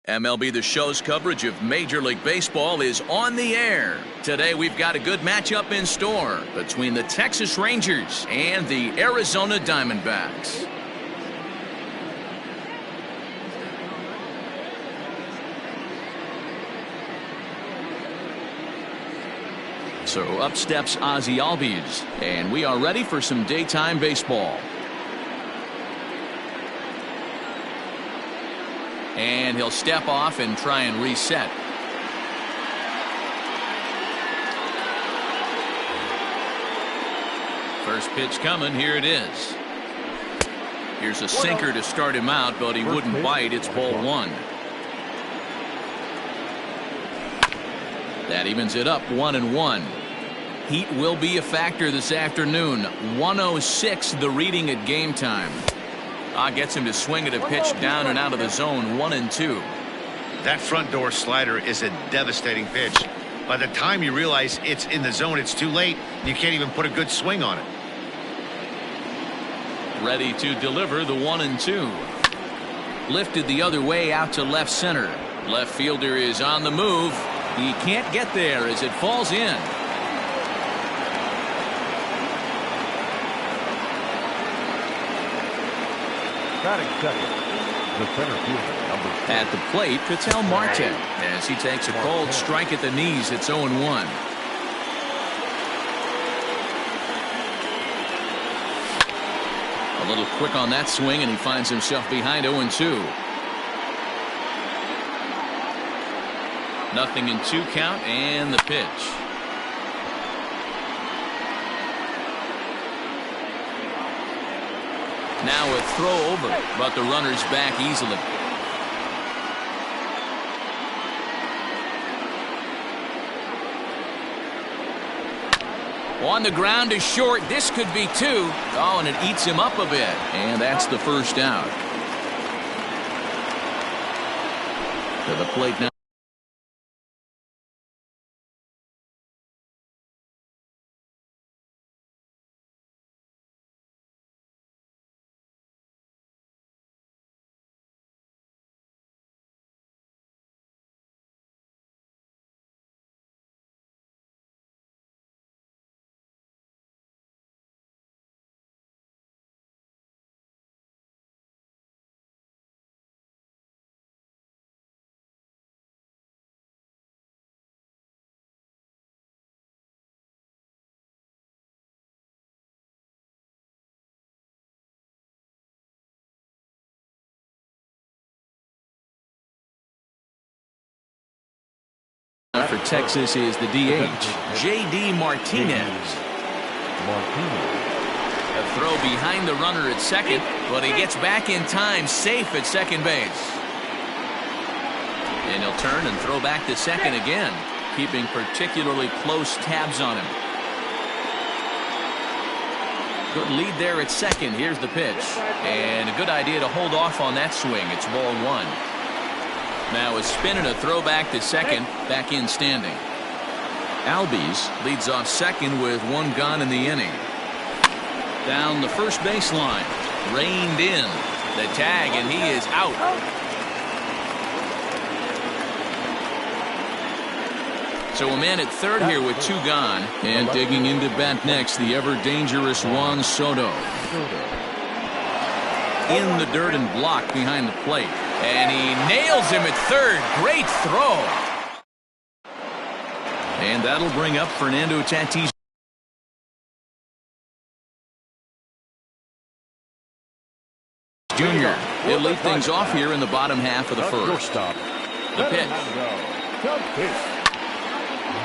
MLB The Show's coverage of Major League Baseball is on the air. Today we've got a good matchup in store between the Texas Rangers and the Arizona Diamondbacks. So up steps Ozzie Albies, and we are ready for some daytime baseball. And he'll step off and try and reset. First pitch coming, here it is. Here's a sinker to start him out, but he wouldn't bite. It's ball one. That evens it up 1-1. Heat will be a factor this afternoon. 106 the reading at game time. Gets him to swing at a pitch down and out of the zone. 1-2. That front door slider is a devastating pitch. By the time you realize it's in the zone, it's too late. You can't even put a good swing on it. Ready to deliver the 1-2. Lifted the other way out to left center. Left fielder is on the move. He can't get there as it falls in. Batting second, the center fielder, number 2. At the plate, Ketel Marte, as he takes a cold strike at the knees. It's 0-1. A little quick on that swing, and he finds himself behind 0-2. Nothing in 2 count, and the pitch. Now a throw over, but the runner's back easily. On the ground to short. This could be 2. Oh, and it eats him up a bit. And that's the first out. To the plate now. For Texas is the DH, J.D. Martinez. A throw behind the runner at second, but he gets back in time, safe at second base. And he'll turn and throw back to second again, keeping particularly close tabs on him. Good lead there at second. Here's the pitch. And a good idea to hold off on that swing. It's ball one. Now a spin and a throw back to second, back in standing. Albies leads off second with 1 gone in the inning. Down the first baseline, reined in. The tag, and he is out. So a man at third here with 2 gone, and digging into bat next, the ever-dangerous Juan Soto. In the dirt and blocked behind the plate. And he nails him at third. Great throw. And that'll bring up Fernando Tatis Jr. He'll lead things off here in the bottom half of the first. The pitch.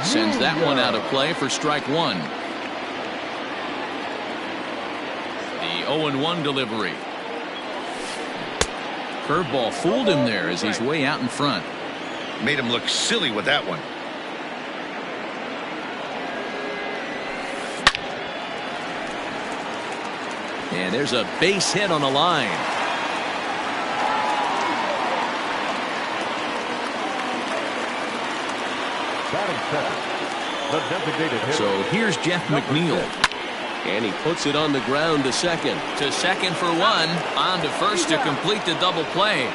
Sends that one out of play for strike 1. The 0-1 delivery. Curveball fooled him there as he's way out in front. Made him look silly with that one. And there's a base hit on the line. So here's Jeff McNeil. And he puts it on the ground to second. To second for 1. On to first to complete the double play.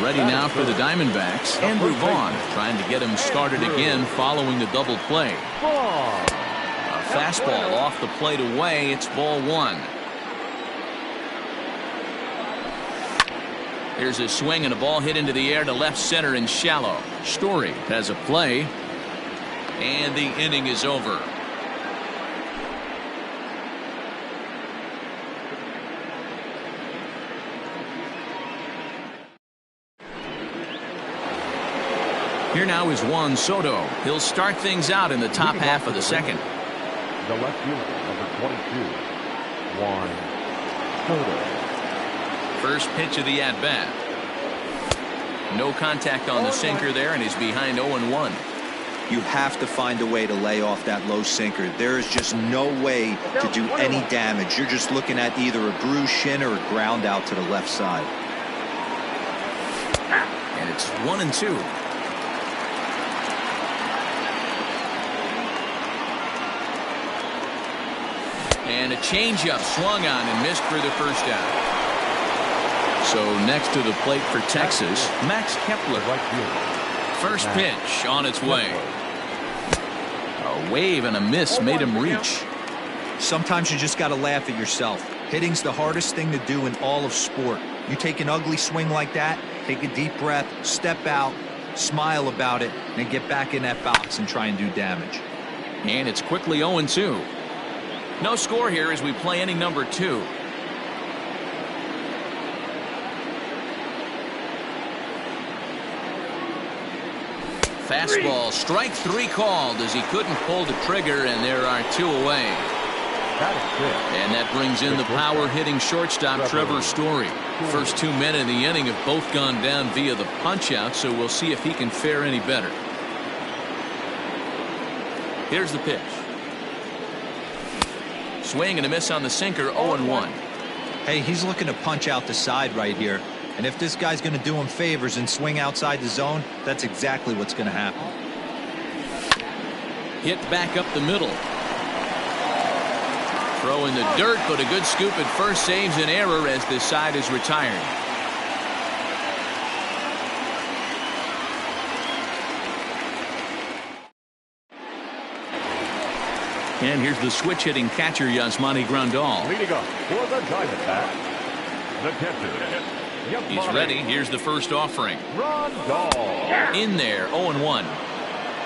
Ready now for the Diamondbacks and move on, trying to get him started again following the double play. A fastball off the plate away. It's ball one. Here's a swing and a ball hit into the air to left center and shallow. Story has a play, and the inning is over. Here now is Juan Soto. He'll start things out in the top half of the second. The left fielder, number 22, Juan Soto. First pitch of the at-bat. No contact on the sinker there, and he's behind 0-1. You have to find a way to lay off that low sinker. There is just no way to do any damage. You're just looking at either a bruised shin or a ground out to the left side. And it's 1-2. And a changeup swung on and missed for the first out. So next to the plate for Texas, Max Kepler. First pitch on its way. A wave and a miss made him reach. Sometimes you just got to laugh at yourself. Hitting's the hardest thing to do in all of sport. You take an ugly swing like that, take a deep breath, step out, smile about it, and get back in that box and try and do damage. And it's quickly 0-2. No score here as we play inning number 2. Fastball, strike 3 called as he couldn't pull the trigger, and there are 2 away. And that brings in the power-hitting shortstop Trevor Story. First 2 men in the inning have both gone down via the punch-out, so we'll see if he can fare any better. Here's the pitch. Swing and a miss on the sinker, 0-1. Hey, he's looking to punch out the side right here. And if this guy's going to do him favors and swing outside the zone, that's exactly what's going to happen. Hit back up the middle. Throw in the dirt, but a good scoop at first saves an error as this side is retired. And here's the switch-hitting catcher, Yasmani Grandal. Leading up for the Diamondbacks, the catcher. He's ready. Here's the first offering. Grandal. In there, 0-1.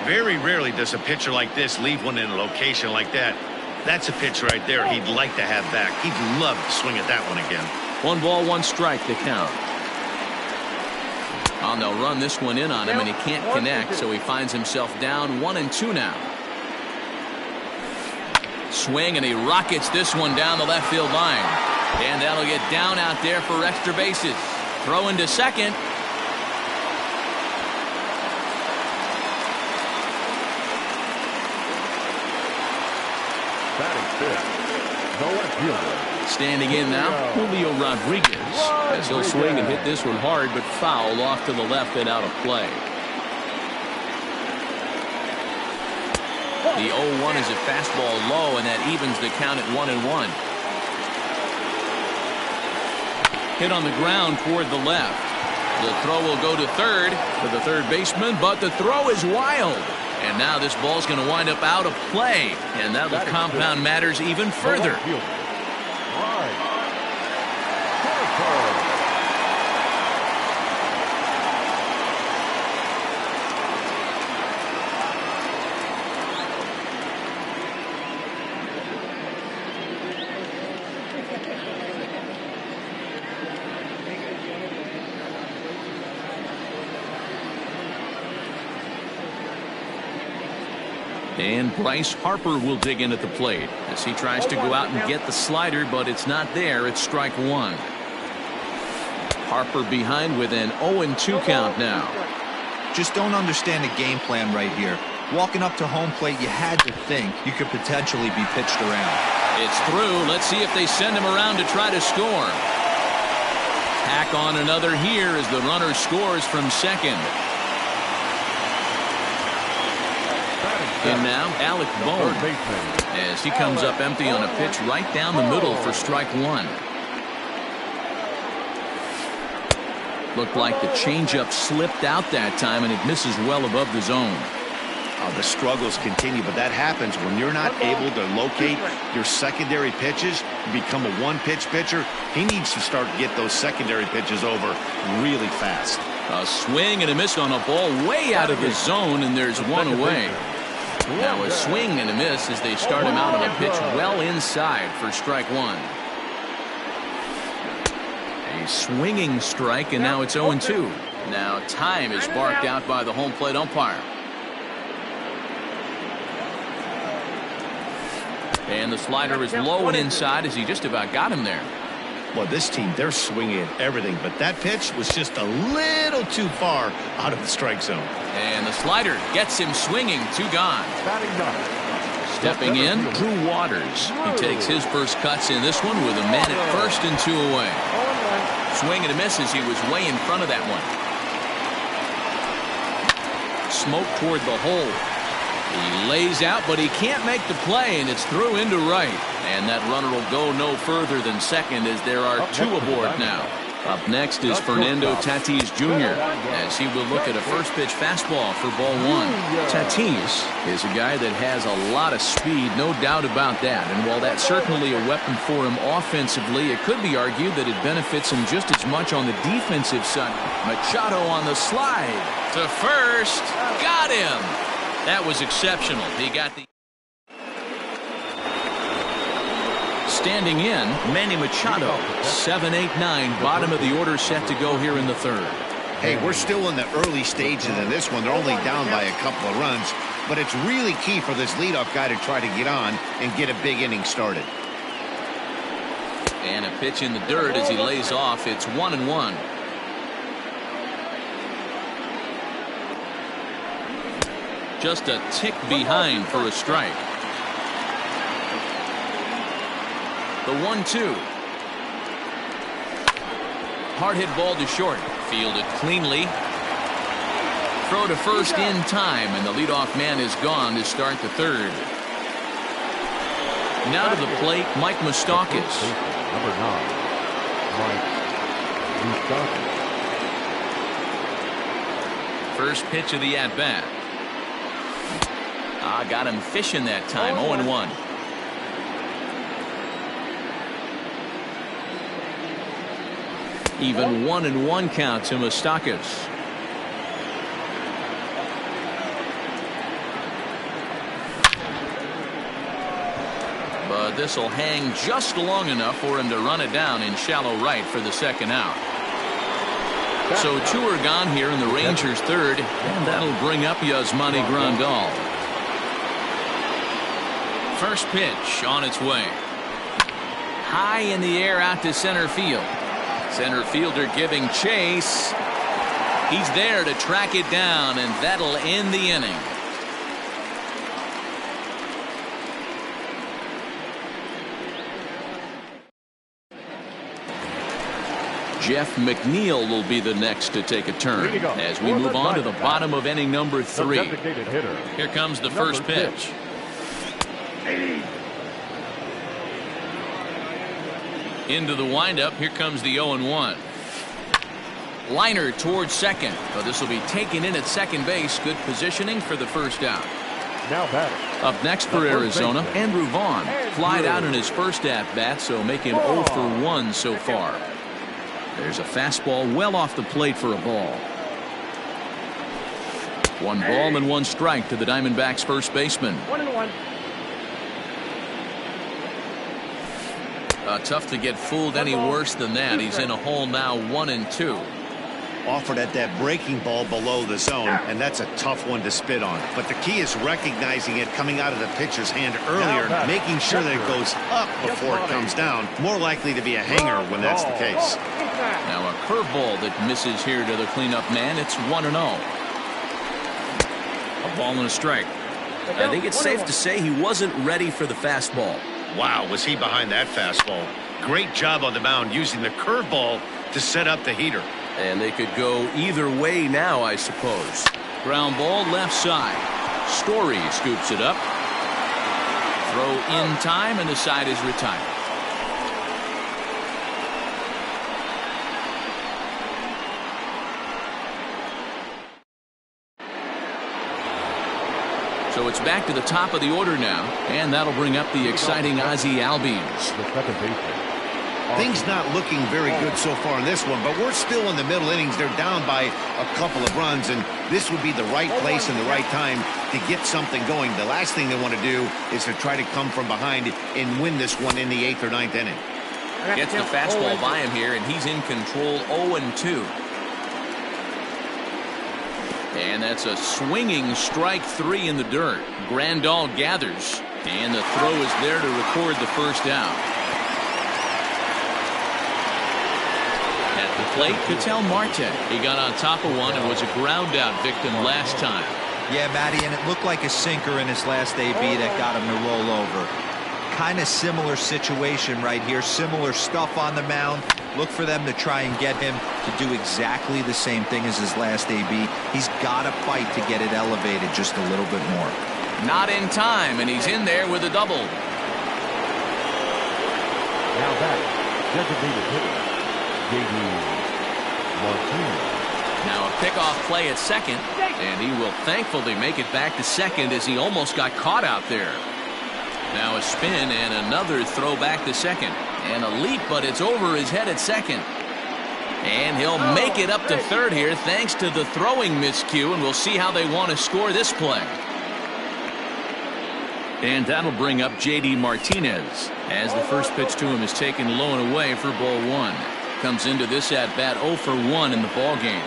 Very rarely does a pitcher like this leave one in a location like that. That's a pitch right there he'd like to have back. He'd love to swing at that one again. 1 ball, 1 strike to count. Oh, they'll run this one in on him, and he can't connect, so he finds himself down 1-2 now. Swing, and he rockets this one down the left field line. And that'll get down out there for extra bases. Throw into second. Batting fifth, the left fielder. Standing in now, Julio Rodriguez. As he'll swing and hit this one hard, but foul off to the left and out of play. The 0-1 is a fastball low, and that evens the count at 1-1. Hit on the ground toward the left. The throw will go to third for the third baseman, but the throw is wild. And now this ball's going to wind up out of play, and that'll compound matters even further. And Bryce Harper will dig in at the plate as he tries to go out and get the slider, but it's not there. It's strike 1. Harper behind with an 0-2 count now. Just don't understand the game plan right here. Walking up to home plate, you had to think you could potentially be pitched around. It's through. Let's see if they send him around to try to score. Tack on another here as the runner scores from second. And now Alec Bohm as he comes up empty on a pitch right down the middle for strike 1. Looked like the changeup slipped out that time, and it misses well above the zone. The struggles continue, but that happens when you're not able to locate your secondary pitches. You become a one-pitch pitcher. He needs to start to get those secondary pitches over really fast. A swing and a miss on a ball way out of the zone, and there's one away. Now a swing and a miss as they start him out on a pitch well inside for strike one. A swinging strike, and now it's 0-2. Now time is barked out by the home plate umpire. And the slider is low and inside as he just about got him there. Well, this team, they're swinging at everything, but that pitch was just a little too far out of the strike zone. And the slider gets him swinging. 2 gone. Stepping in, Drew Waters. He takes his first cuts in this one with a man at first and 2 away. Swing and a miss as he was way in front of that one. Smoke toward the hole. He lays out, but he can't make the play, and it's through into right. And that runner will go no further than second as there are 2 aboard now. Up next is Fernando Tatis Jr. as he will look at a first pitch fastball for ball 1. Tatis is a guy that has a lot of speed, no doubt about that. And while that's certainly a weapon for him offensively, it could be argued that it benefits him just as much on the defensive side. Machado on the slide to first. Got him. That was exceptional. He got the standing in, Manny Machado. 7, 8, 9, bottom of the order set to go here in the third. Hey, we're still in the early stages of this one. They're only down by a couple of runs, but it's really key for this leadoff guy to try to get on and get a big inning started. And a pitch in the dirt as he lays off. It's 1-1. Just a tick behind for a strike. The 1-2. Hard hit ball to short. Fielded cleanly. Throw to first in time, and the leadoff man is gone to start the third. Now to the plate, Mike Moustakas. Number 9, Mike Moustakas. First pitch of the at-bat. Got him fishing that time. 0-1. Even 1-1 count to Moustakas. But this will hang just long enough for him to run it down in shallow right for the second out. So 2 are gone here in the Rangers' third, and that'll bring up Yasmani Grandal. First pitch on its way. High in the air out to center field. Center fielder giving chase. He's there to track it down, and that'll end the inning. Jeff McNeil will be the next to take a turn as we move on to the bottom of inning number 3. Here comes the first pitch. Into the windup. Here comes the 0-1. Liner towards second, but this will be taken in at second base. Good positioning for the first out. Now batting. Up next for Arizona, Andrew Vaughn. Flied out in his first at-bat, so make him 0 for 1 so far. There's a fastball well off the plate for a ball. 1 ball and 1 strike to the Diamondbacks first baseman. 1-1. Tough to get fooled any worse than that. He's in a hole now, 1-2. Offered at that breaking ball below the zone, and that's a tough one to spit on. But the key is recognizing it coming out of the pitcher's hand earlier, making sure that it goes up before it comes down. More likely to be a hanger when that's the case. Now a curveball that misses here to the cleanup man. It's 1-0. A ball and a strike. I think it's safe to say he wasn't ready for the fastball. Wow, was he behind that fastball. Great job on the mound using the curveball to set up the heater. And they could go either way now, I suppose. Ground ball left side. Story scoops it up. Throw in time, and the side is retired. So it's back to the top of the order now, and that'll bring up the exciting Ozzie Albies. The second baseman. Things not looking very good so far in this one, but we're still in the middle innings. They're down by a couple of runs, and this would be the right place and the right time to get something going. The last thing they want to do is to try to come from behind and win this one in the 8th or 9th inning. Gets the fastball by him here, and he's in control 0-2. And that's a swinging strike 3 in the dirt. Grandal gathers, and the throw is there to record the first out. At the plate, Ketel Marte. He got on top of one and was a ground out victim last time. Yeah, Matty, and it looked like a sinker in his last AB that got him to roll over. Kind of similar situation right here. Similar stuff on the mound. Look for them to try and get him to do exactly the same thing as his last AB. He's got to fight to get it elevated just a little bit more. Not in time, and he's in there with a double. Now back, designated hitter, Martinez. Now a pickoff play at second, and he will thankfully make it back to second as he almost got caught out there. Now a spin and another throw back to second. And a leap, but it's over his head at second. And he'll make it up to third here thanks to the throwing miscue, and we'll see how they want to score this play. And that'll bring up J.D. Martinez as the first pitch to him is taken low and away for ball 1. Comes into this at bat 0 for 1 in the ball game.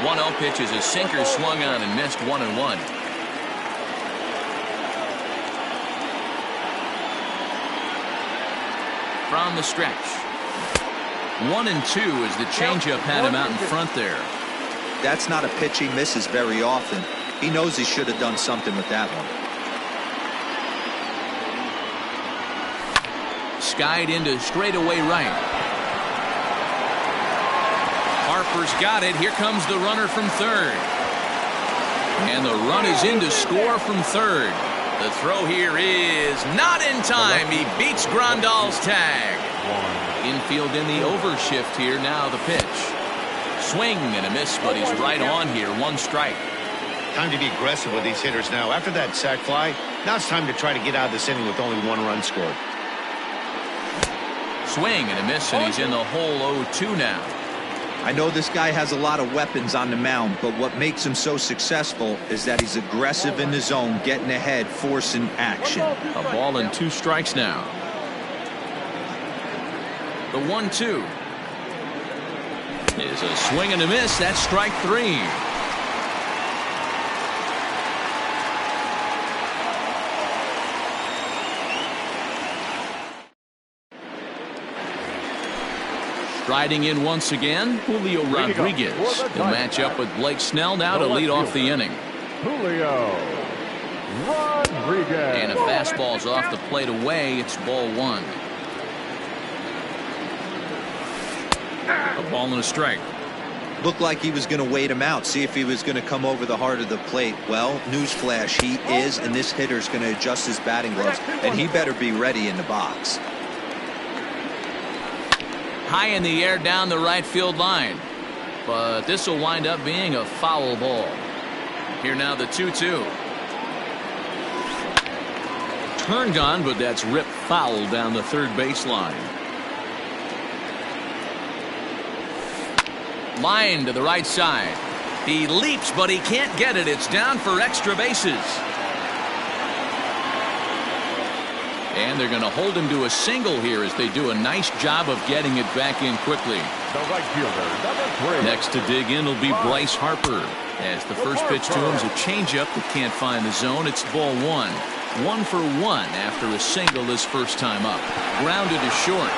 1-0 pitch is a sinker swung on and missed 1-1. From the stretch. 1-2 as the changeup had him out in front there. That's not a pitch he misses very often. He knows he should have done something with that one. Skied into straightaway right. Harper's got it. Here comes the runner from third. And the run is in to score from third. The throw here is not in time. He beats Grandal's tag. Infield in the overshift here. Now the pitch. Swing and a miss, but he's right on here. 1 strike. Time to be aggressive with these hitters now. After that sac fly, now it's time to try to get out of this inning with only 1 run scored. Swing and a miss, and he's in the hole 0-2 now. I know this guy has a lot of weapons on the mound, but what makes him so successful is that he's aggressive in the zone, getting ahead, forcing action. A ball and 2 strikes now. The 1-2 is a swing and a miss. That's strike 3. Striding in once again, Julio Rodriguez. He'll match up with Blake Snell now to lead off the inning. Julio Rodriguez. And a fastball's off the plate away. It's ball 1. A ball and a strike. Looked like he was going to wait him out, see if he was going to come over the heart of the plate. Well, newsflash, he is, and this hitter's going to adjust his batting gloves, and he better be ready in the box. High in the air down the right field line. But this will wind up being a foul ball. Here now the 2-2. Turned on, but that's ripped foul down the third baseline. Line to the right side. He leaps, but he can't get it. It's down for extra bases. And they're going to hold him to a single here as they do a nice job of getting it back in quickly. The right fielder, number 3. Next to dig in will be Bryce Harper. As the first pitch to him is a changeup that can't find the zone. It's ball 1. 1 for 1 after a single his first time up. Grounded to short.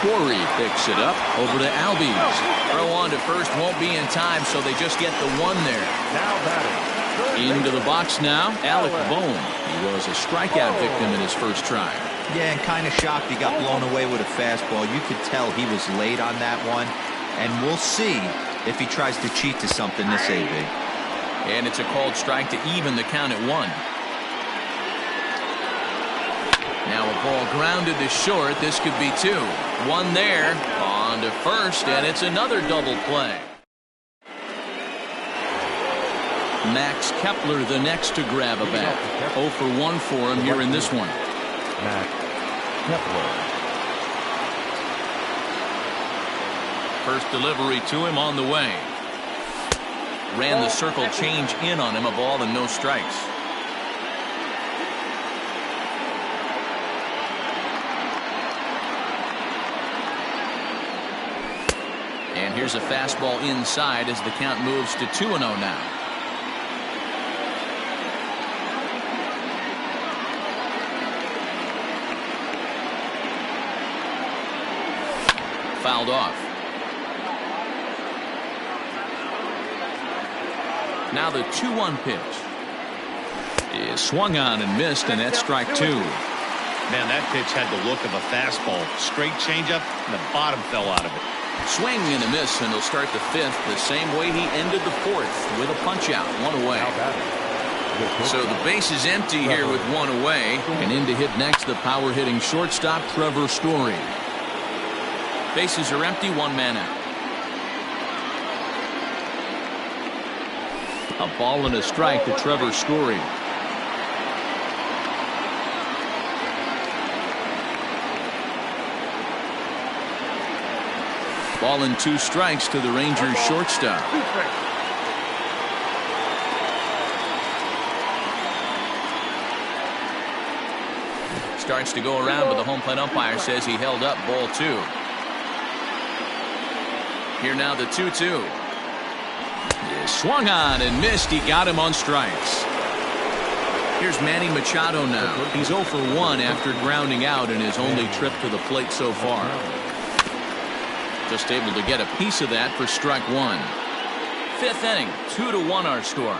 Story picks it up over to Albies. Throw on to first won't be in time, so they just get the 1 there. Now batting. Into the box now, Alec Bohm. He was a strikeout victim in his first try. Yeah, and kind of shocked he got blown away with a fastball. You could tell he was late on that one. And we'll see if he tries to cheat to something this AB. And it's a called strike to even the count at 1. Now a ball grounded to short. This could be 2. 1 there. On to first, and it's another double play. Max Kepler the next to grab a bat. 0 for 1 for him here in this one. Max Kepler. First delivery to him on the way. Ran the circle change in on him, a ball and no strikes. And here's a fastball inside as the count moves to 2-0 now. Fouled off. Now the 2-1 pitch is swung on and missed, and that's strike 2. Man, that pitch had the look of a fastball. Straight changeup, and the bottom fell out of it. Swing and a miss, and he'll start the 5th the same way he ended the 4th with a punch out, 1 away. So the base is empty here with 1 away, and in to hit next the power hitting shortstop Trevor Story. Bases are empty, 1 man out. A ball and a strike to Trevor Story. Ball and 2 strikes to the Rangers shortstop. Starts to go around, but the home plate umpire says he held up ball 2. Here now the 2-2. Swung on and missed. He got him on strikes. Here's Manny Machado now. He's 0 for 1 after grounding out in his only trip to the plate so far. Just able to get a piece of that for strike 1. 5th inning, 2-1 our score.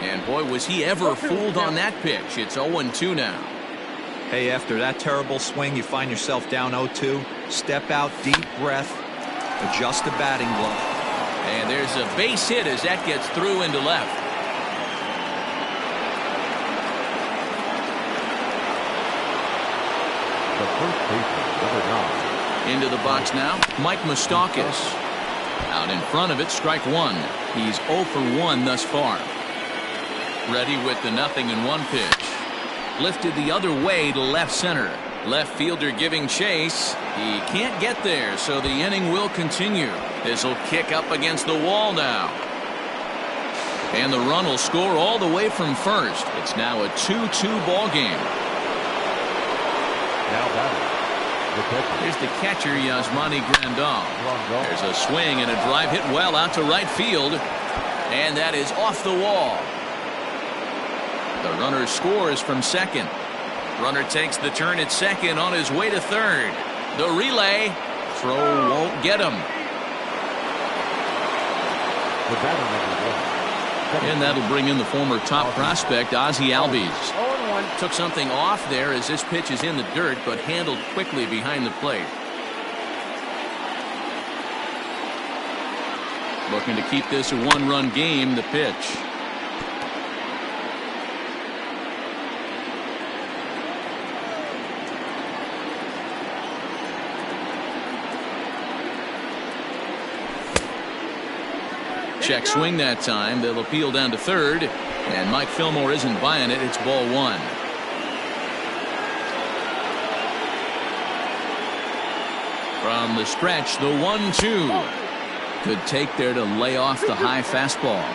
And boy, was he ever fooled on that pitch. It's 0-2 now. Hey, after that terrible swing, you find yourself down 0-2. Step out, deep breath, adjust the batting glove. And there's a base hit as that gets through into left. The first baseman, number 9. Into the box now, Mike Moustakas. Out in front of it, strike 1. He's 0 for 1 thus far. Ready with the 0-1 pitch. Lifted the other way to left center. Left fielder giving chase. He can't get there, so the inning will continue. This will kick up against the wall now. And the run will score all the way from first. It's now a 2-2 ball game. Now batting. Here's the catcher, Yasmani Grandal. There's a swing and a drive hit well out to right field. And that is off the wall. The runner scores from second. Runner takes the turn at second on his way to third. The relay. Throw won't get him. The batter number 1. And that'll bring in the former top prospect, Ozzie Albies. Took something off there as this pitch is in the dirt, but handled quickly behind the plate. Looking to keep this a 1-run game, the pitch. Check swing that time. They'll appeal down to third, and Mike Fillmore isn't buying it. It's ball 1. From the stretch, the 1-2. Good take there to lay off the high fastball.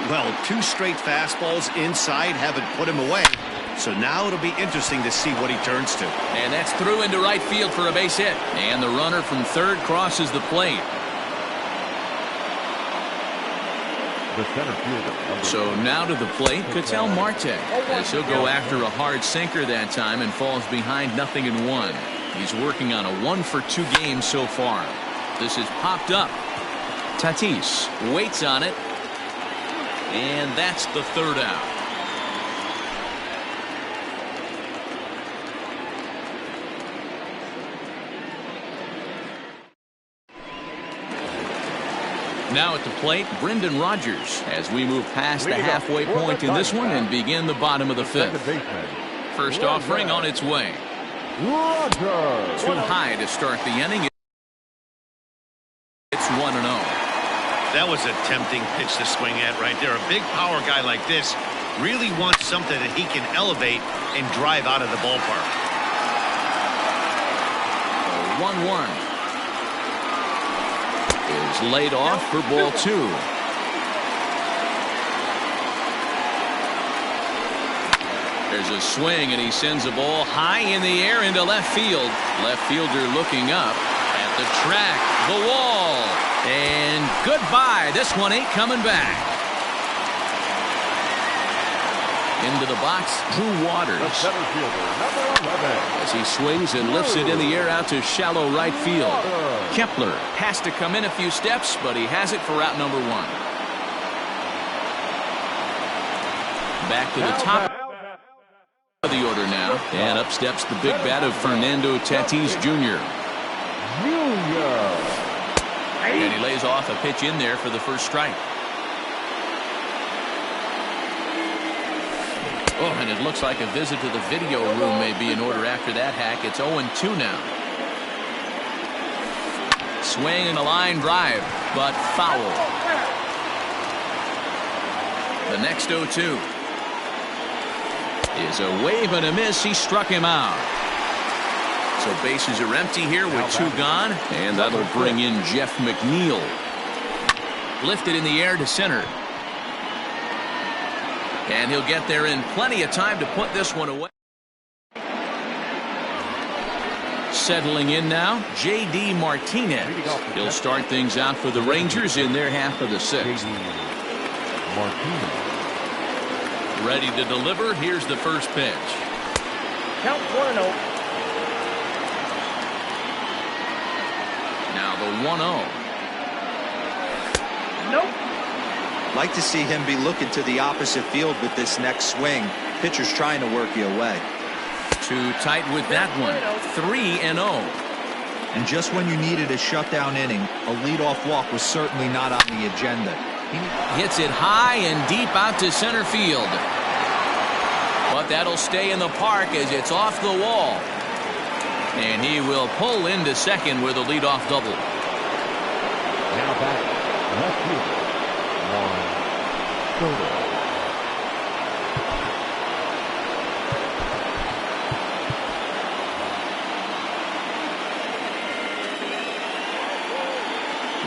Well, 2 straight fastballs inside haven't put him away. So now it'll be interesting to see what he turns to. And that's through into right field for a base hit. And the runner from third crosses the plate. The center fielder. So now to the plate, Ketel Marte, as he'll go after a hard sinker that time and falls behind 0-1. He's working on a 1-for-2 game so far. This is popped up. Tatis waits on it, and that's the 3rd out. Now at the plate, Brendan Rodgers, as we move past the halfway point in this one and begin the bottom of the 5th. First offering on its way. Too high to start the inning. It's 1-0. That was a tempting pitch to swing at right there. A big power guy like this really wants something that he can elevate and drive out of the ballpark. 1-1 is laid off for ball 2. There's a swing, and he sends a ball high in the air into left field. Left fielder looking up at the track, the wall, and goodbye. This one ain't coming back. Into the box, Drew Waters. The center fielder, number 11. As he swings and lifts it in the air out to shallow right field. Kepler has to come in a few steps, but he has it for out number 1. Back to the top of the order now, and up steps the big bat of Fernando Tatis Jr. And he lays off a pitch in there for the first strike. Oh, and it looks like a visit to the video room may be in order after that hack. It's 0-2 now. Swing and a line drive, but foul. The next 0-2 is a wave and a miss. He struck him out. So bases are empty here with 2 gone, and that'll bring in Jeff McNeil. Lifted in the air to center. And he'll get there in plenty of time to put this one away. Settling in now, J.D. Martinez. He'll start things out for the Rangers in their half of the 6th. Ready to deliver. Here's the first pitch. Count 1-0. Now the 1-0. Nope. Like to see him be looking to the opposite field with this next swing. Pitcher's trying to work you away. Too tight with that one. 3-0. And just when you needed a shutdown inning, a leadoff walk was certainly not on the agenda. Hits it high and deep out to center field. But that'll stay in the park as it's off the wall. And he will pull into second with a leadoff double. Now back left fielder, Juan Soto.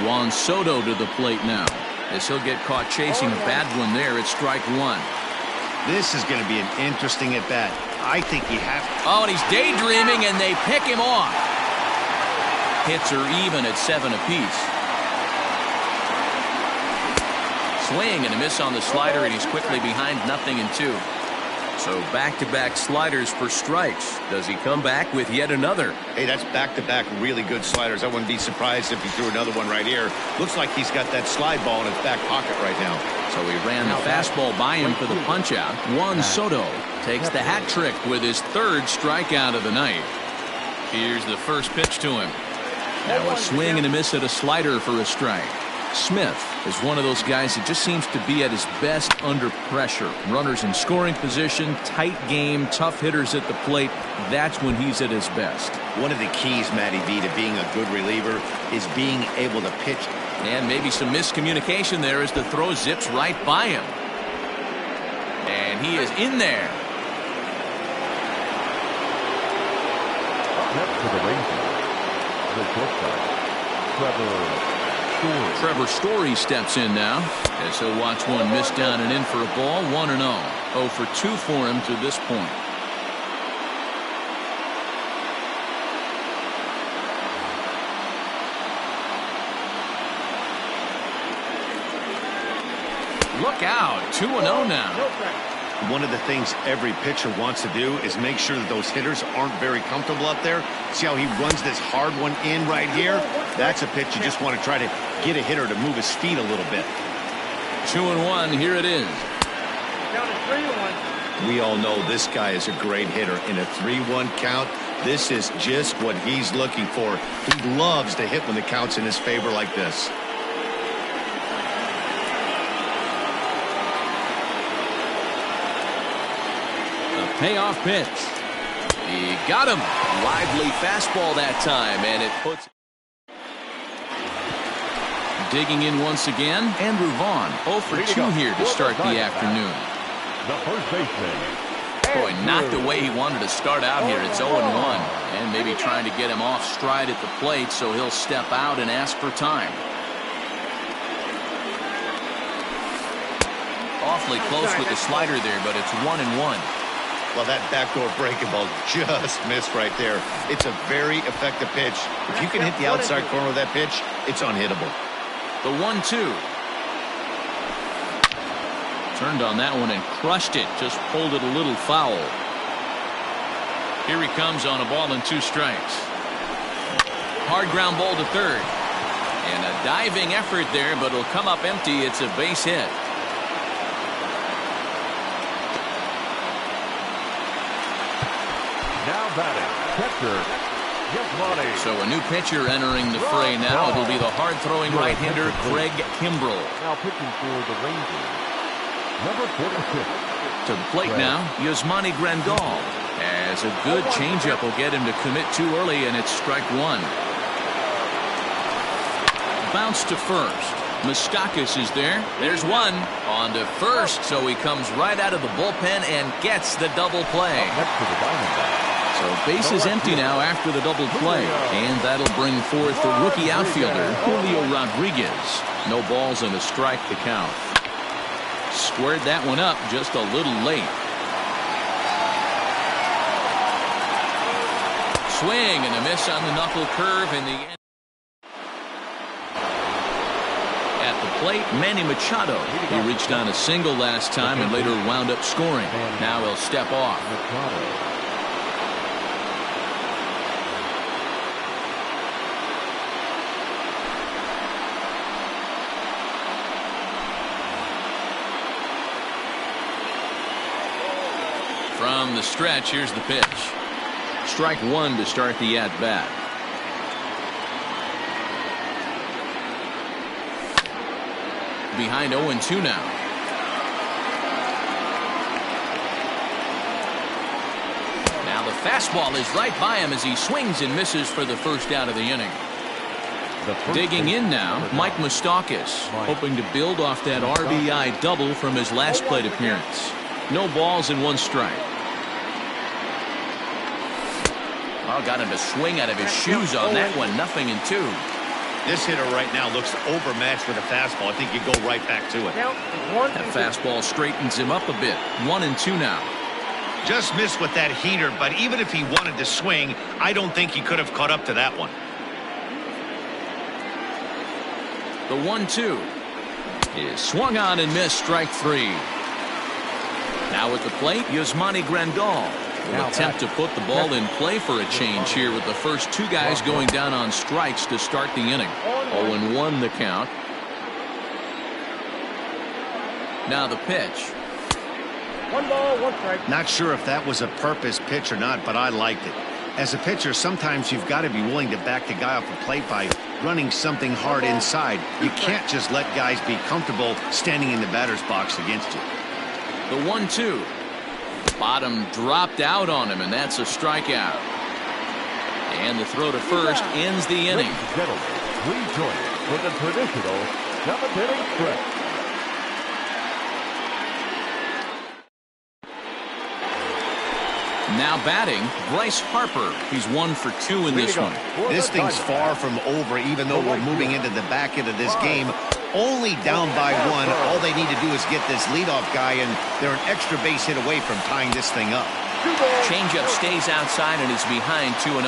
Juan Soto to the plate now, as he'll get caught chasing a bad one there at strike 1. This is going to be an interesting at-bat. I think you have to. Oh, and he's daydreaming, and they pick him off. Hits are even at 7 apiece. Swing and a miss on the slider, and he's quickly behind 0-2. So back-to-back sliders for strikes. Does he come back with yet another? Hey, that's back-to-back really good sliders. I wouldn't be surprised if he threw another one right here. Looks like he's got that slide ball in his back pocket right now. So he ran the fastball by him for the punch-out. Juan Soto takes the hat trick with his 3rd strikeout of the night. Here's the first pitch to him. Now a swing and a miss at a slider for a strike. Smith is one of those guys that just seems to be at his best under pressure. Runners in scoring position, tight game, tough hitters at the plate. That's when he's at his best. One of the keys, Matty V, to being a good reliever is being able to pitch. And maybe some miscommunication there as the throw zips right by him. And he is in there. Up next for the Rangers, the shortstop, Trevor Story steps in now, as he'll watch one miss down and in for a ball. 1-0. 0 for 2 for him to this point. Look out. 2-0 now. One of the things every pitcher wants to do is make sure that those hitters aren't very comfortable up there. See how he runs this hard one in right here? That's a pitch you just want to try to get a hitter to move his feet a little bit. 2-1. Here it is. We all know this guy is a great hitter. In a 3-1 count, this is just what he's looking for. He loves to hit when the count's in his favor like this. Payoff pitch. He got him. Lively fastball that time, and it puts digging in once again, Andrew Vaughn, 0 for 2 here to start the afternoon. The first baseman. Boy, not the way he wanted to start out here. It's 0-1, and maybe trying to get him off stride at the plate, so he'll step out and ask for time. Awfully close with the slider there, but it's 1-1. Well, that backdoor breaking ball just missed right there. It's a very effective pitch. If you can hit the outside corner of that pitch, it's unhittable. The 1-2. Turned on that one and crushed it. Just pulled it a little foul. Here he comes on a ball and 2 strikes. Hard ground ball to third. And a diving effort there, but it'll come up empty. It's a base hit. Now batting, catcher, Yasmani. So a new pitcher entering the fray now. It'll be the hard-throwing right-hander Craig Kimbrell. Now pitching for the Rangers, number 46. To the plate now, Yasmani Grandal. As a good changeup will get him to commit too early, and it's strike 1. Bounce to first. Moustakas is there. There's one. On to first, so he comes right out of the bullpen and gets the double play. Next to the Diamondbacks. So base is empty now after the double play. And that'll bring forth the rookie outfielder, Julio Rodriguez. No balls and a strike to count. Squared that one up just a little late. Swing and a miss on the knuckle curve in the end. At the plate, Manny Machado. He reached on a single last time and later wound up scoring. Now he'll step off. From the stretch, here's the pitch. Strike 1 to start the at-bat. Behind 0-2 now. Now the fastball is right by him as he swings and misses for the first out of the inning. Digging in now, Mike Moustakas, hoping to build off that RBI double from his last plate appearance. No balls and 1 strike. Oh, got him to swing out of his shoes on that one. 0-2. This hitter right now looks overmatched with a fastball. I think you go right back to it. That fastball straightens him up a bit. 1-2 now. Just missed with that heater, but even if he wanted to swing, I don't think he could have caught up to that one. The 1-2 is swung on and missed. Strike 3. Now at the plate, Yasmani Grandal will attempt to put the ball in play for a change here with the first 2 guys going down on strikes to start the inning. 0-1 the count. Now the pitch. 1 ball, 1 strike. Not sure if that was a purpose pitch or not, but I liked it. As a pitcher, sometimes you've got to be willing to back the guy off the plate by running something hard inside. You can't just let guys be comfortable standing in the batter's box against you. The 1-2. Bottom dropped out on him, and that's a strikeout. And the throw to first ends the inning. Ladies and gentlemen, please join us for the traditional 7th inning stretch. Now batting, Bryce Harper. He's 1 for 2 in this one. This thing's far from over, even though we're moving into the back end of this game. Only down by 1. All they need to do is get this leadoff guy, and they're an extra base hit away from tying this thing up. Changeup stays outside and is behind 2-0.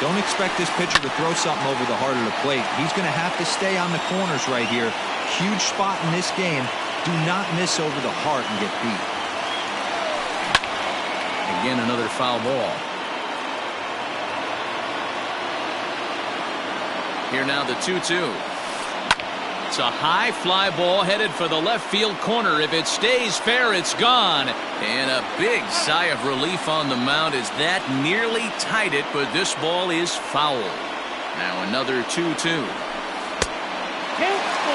Don't expect this pitcher to throw something over the heart of the plate. He's going to have to stay on the corners right here. Huge spot in this game. Do not miss over the heart and get beat. Again, another foul ball. Here now the 2-2. It's a high fly ball headed for the left field corner. If it stays fair, it's gone. And a big sigh of relief on the mound as that nearly tied it, but this ball is foul. Now another 2-2.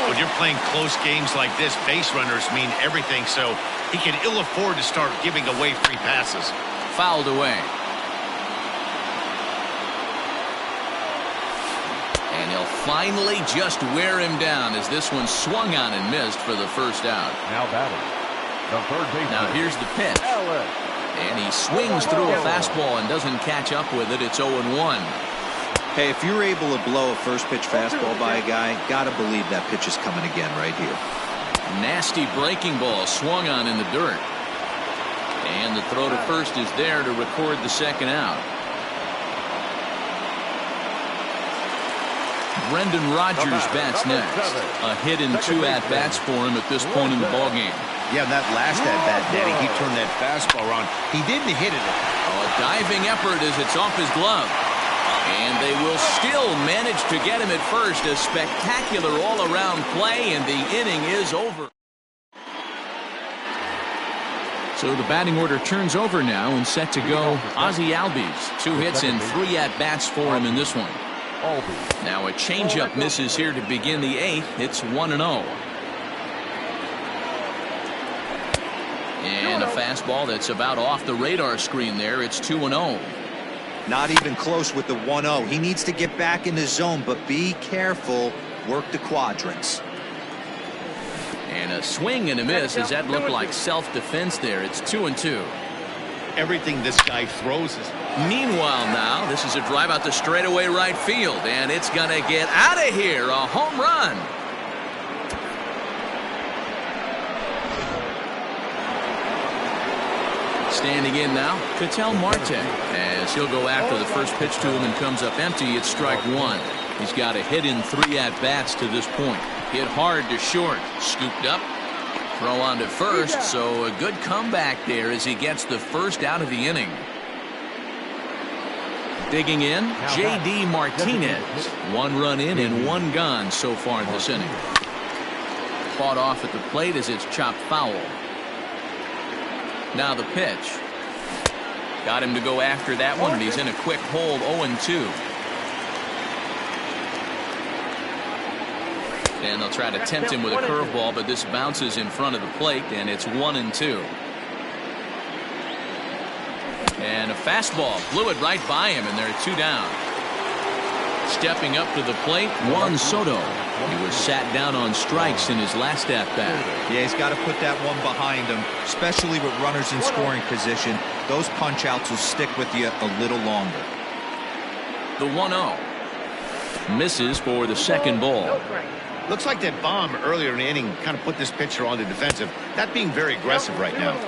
When you're playing close games like this, base runners mean everything, so he can ill afford to start giving away free passes. Fouled away. And he'll finally just wear him down as this one swung on and missed for the first out. Now batting, the third baseman. Now here's the pitch. And he swings through a fastball and doesn't catch up with it. It's 0-1. Hey, if you're able to blow a first pitch fastball by a guy, gotta believe that pitch is coming again right here. Nasty breaking ball swung on in the dirt. And the throw to first is there to record the second out. Brendan Rodgers bats next. A hit in 2 at-bats for him at this point in the ballgame. Yeah, that last at-bat, Danny, he turned that fastball around. He didn't hit it. A diving effort as it's off his glove. And they will still manage to get him at first. A spectacular all-around play, and the inning is over. So the batting order turns over now, and set to go Ozzie Albies. 2 hits and 3 at-bats for him in this one. Now a changeup misses here to begin the 8th. It's 1-0. And a fastball that's about off the radar screen there. It's 2-0. Not even close with the 1-0. He needs to get back in the zone, but be careful. Work the quadrants. And a swing and a miss. Does that look like self-defense there? It's 2-2. Everything this guy throws is... Meanwhile now, this is a drive out to straightaway right field, and it's going to get out of here. A home run. Standing in now, Ketel Marte, as he'll go after the first pitch to him and comes up empty. It's strike 1. He's got a hit in 3 at-bats to this point. Hit hard to short, scooped up, throw on to first, so a good comeback there as he gets the first out of the inning. Digging in, J.D. Martinez. 1 run in and 1 gone so far this inning. Fought off at the plate as it's chopped foul. Now the pitch. Got him to go after that one, and he's in a quick hold. 0-2. And they'll try to tempt him with a curveball, but this bounces in front of the plate, and it's 1-2. And a fastball blew it right by him, and they're 2 down. Stepping up to the plate, Juan Soto. He was sat down on strikes in his last at-bat. Yeah, he's got to put that one behind him, especially with runners in scoring position. Those punch-outs will stick with you a little longer. The 1-0. Misses for the second ball. Looks like that bomb earlier in the inning kind of put this pitcher on the defensive. Not being very aggressive right now.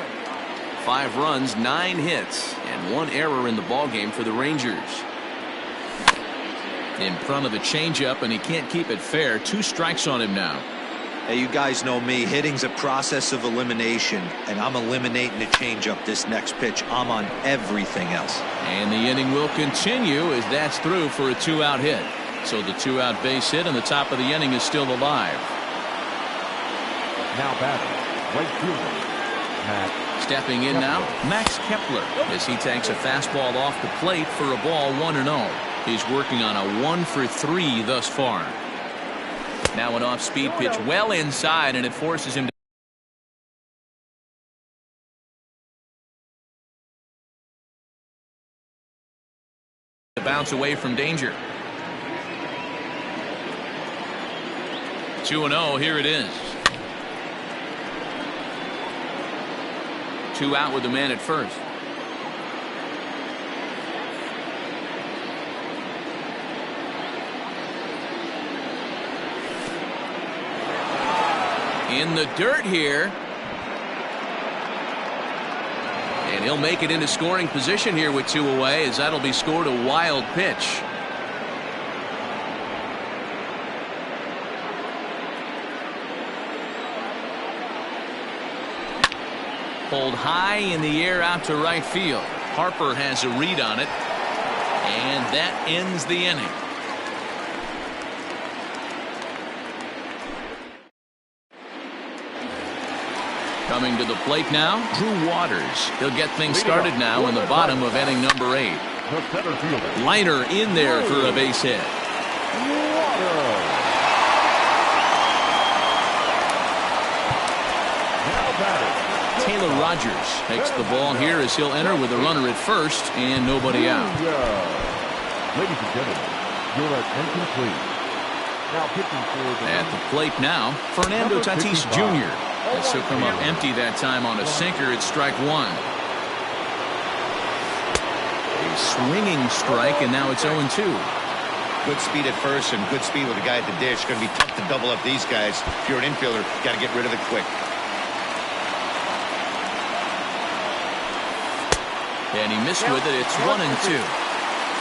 5 runs, 9 hits, and 1 error in the ballgame for the Rangers. In front of the changeup, and he can't keep it fair. 2 strikes on him now. Hey, you guys know me. Hitting's a process of elimination, and I'm eliminating the changeup this next pitch. I'm on everything else. And the inning will continue as that's through for a 2-out hit. So the 2-out base hit, and the top of the inning is still alive. Now batting, right fielder, Max. Stepping in now, Max Kepler, as he takes a fastball off the plate for a ball 1-0. He's working on a 1-for-3 thus far. Now an off-speed pitch well inside, and it forces him to bounce away from danger. 2-0, here it is. 2 out with the man at first. In the dirt here. And he'll make it into scoring position here with 2 away, as that'll be scored a wild pitch. Pulled high in the air out to right field. Harper has a read on it. And that ends the inning. Coming to the plate now, Drew Waters. He'll get things started now in the bottom of inning number 8. Liner in there for a base hit. Taylor Rogers takes the ball here as he'll enter with a runner at first and nobody out. Ladies and gentlemen, your attention please. Now pitching for the At the plate now, Fernando Tatis Jr. This will come up empty that time on a sinker. It's strike one. A swinging strike, and now it's 0-2. Good speed at first and good speed with the guy at the dish. Going to be tough to double up these guys. If you're an infielder, got to get rid of it quick. And he missed with it. It's 1-2.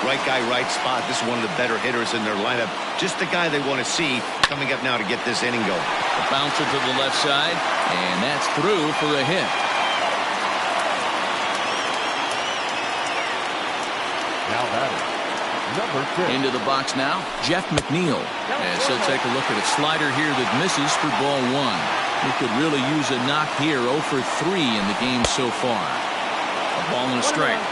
Right guy, right spot. This is one of the better hitters in their lineup. Just the guy they want to see coming up now to get this inning going. A bouncer to the left side, and that's through for a hit. now batter, number 6. Into the box now, Jeff McNeil. As he'll take a look at a slider here that misses for ball one. He could really use a knock here. 0 for 3 in the game so far. A ball and a strike.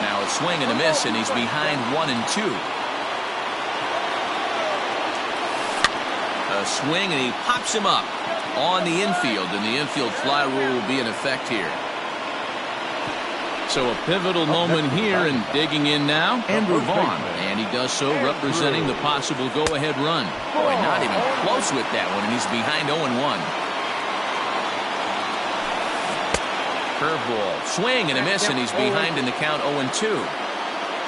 Now a swing and a miss, and he's behind 1-2. A swing, and he pops him up on the infield, and the infield fly rule will be in effect here. So a pivotal moment here, and digging in now, Andrew Vaughn, and he does so representing the possible go-ahead run. Boy, not even close with that one, and he's behind 0-1. Curveball, swing and a miss, and he's behind in the count 0-2.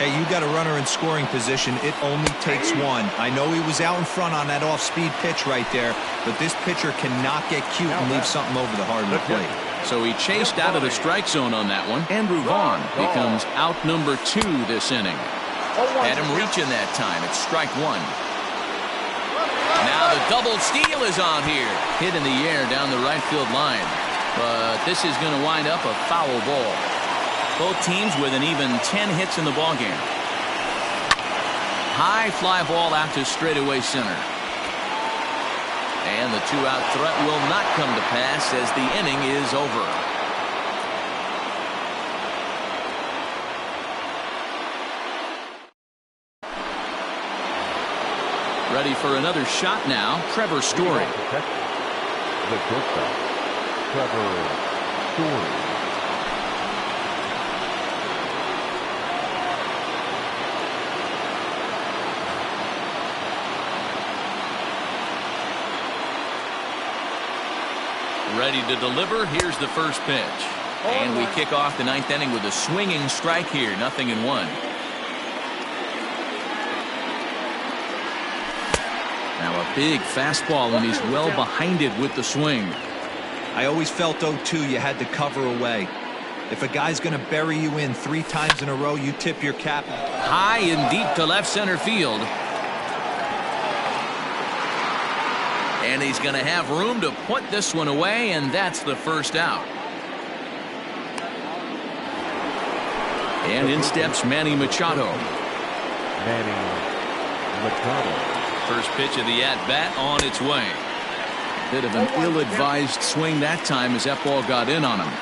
Hey, you got a runner in scoring position. It only takes one. I know he was out in front on that off-speed pitch right there, but this pitcher cannot get cute and leave something over the hardwood plate. So he chased out of the strike zone on that one. Andrew Vaughn becomes out number 2 this inning. Had him reaching that time. It's strike one. Now the double steal is on here. Hit in the air down the right field line. But this is going to wind up a foul ball. Both teams with an even 10 hits in the ballgame. High fly ball out to straightaway center. And the 2-out threat will not come to pass as the inning is over. Ready for another shot now, Trevor Story. The shortstop, Trevor Story. Ready to deliver. Here's the first pitch. And we kick off the 9th inning with a swinging strike here. 0-1. Now a big fastball, and he's well behind it with the swing. I always felt 0-2 you had to cover away. If a guy's going to bury you in 3 times in a row, you tip your cap. High and deep to left center field. And he's going to have room to put this one away, and that's the first out. And in steps Manny Machado. First pitch of the at-bat on its way. Bit of an ill-advised swing that time as that ball got in on him.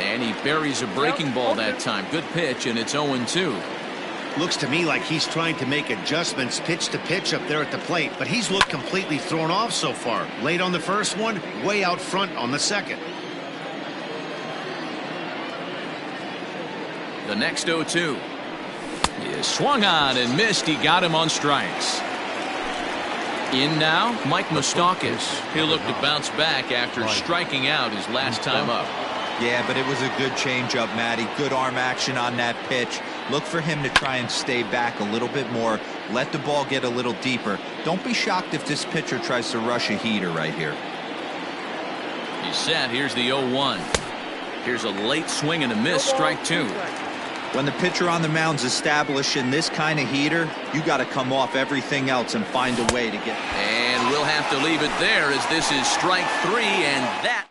And he buries a breaking ball that time. Good pitch, and it's 0-2. Looks to me like he's trying to make adjustments pitch to pitch up there at the plate, but he's looked completely thrown off so far. Late on the first one, way out front on the second. The next 0-2 is swung on and missed. He got him on strikes. In now, Mike Moustakas. He'll look to bounce back after striking out his last time up. Yeah, but it was a good changeup, Matty. Good arm action on that pitch. Look for him to try and stay back a little bit more. Let the ball get a little deeper. Don't be shocked if this pitcher tries to rush a heater right here. He's set. Here's the 0-1. Here's a late swing and a miss. Strike 2. When the pitcher on the mound's establishing this kind of heater, you got to come off everything else and find a way to get. And we'll have to leave it there as this is strike 3, and that.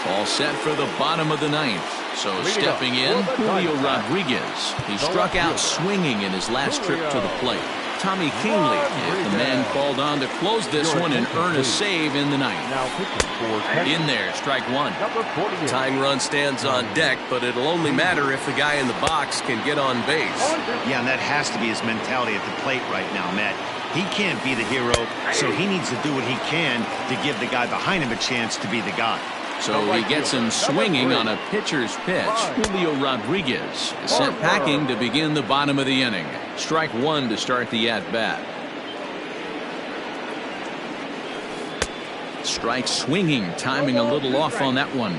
All set for the bottom of the 9th. So stepping in, Julio Rodriguez. He struck out swinging in his last trip to the plate. Tommy Kingley is the man called on to close this one and earn a save in the 9th. In there, strike 1. Tying run stands on deck, but it'll only matter if the guy in the box can get on base. Yeah, and that has to be his mentality at the plate right now, Matt. He can't be the hero, so he needs to do what he can to give the guy behind him a chance to be the guy. So he gets him swinging on a pitcher's pitch. Julio Rodriguez is sent packing to begin the bottom of the inning. Strike one to start the at-bat. Strike swinging, timing a little off on that one.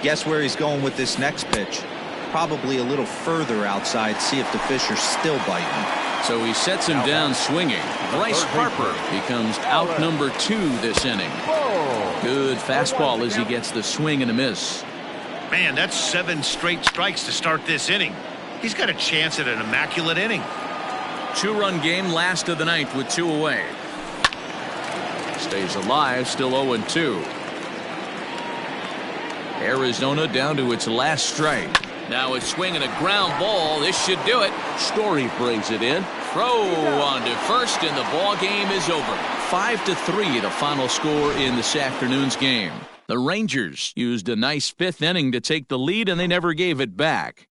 Guess where he's going with this next pitch? Probably a little further outside, see if the fish are still biting. So he sets him down swinging. Bryce Harper becomes out number 2 this inning. Good fastball as he gets the swing and a miss. Man, that's 7 straight strikes to start this inning. He's got a chance at an immaculate inning. 2-run game, last of the ninth with 2 away. Stays alive, still 0-2. Arizona down to its last strike. Now a swing and a ground ball. This should do it. Story brings it in. Throw on to first, and the ball game is over. 5-3 the final score in this afternoon's game. The Rangers used a nice 5th inning to take the lead, and they never gave it back.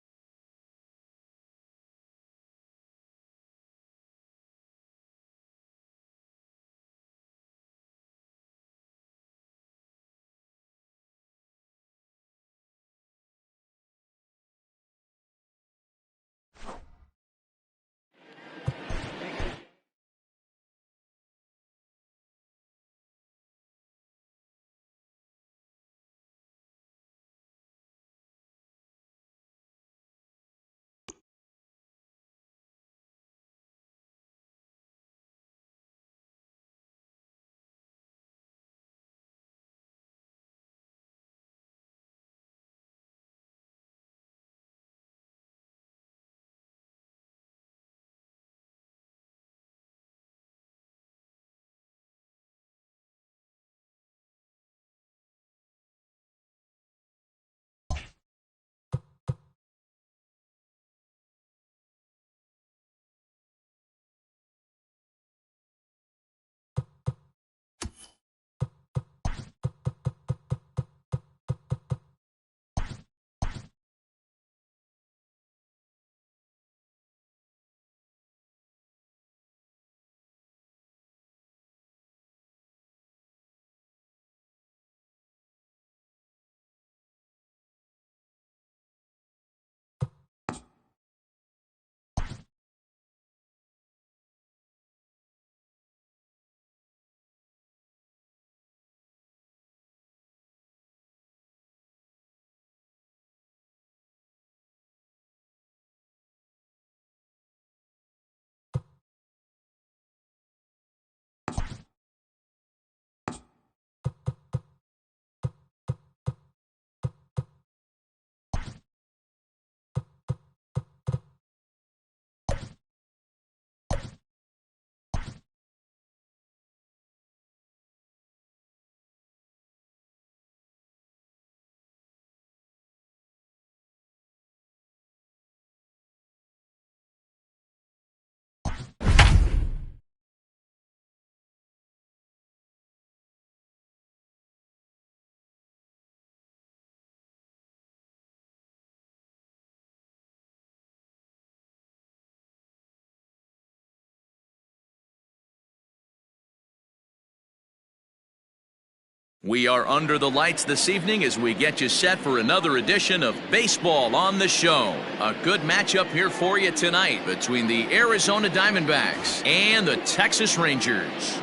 We are under the lights this evening as we get you set for another edition of Baseball on the Show. A good matchup here for you tonight between the Arizona Diamondbacks and the Texas Rangers.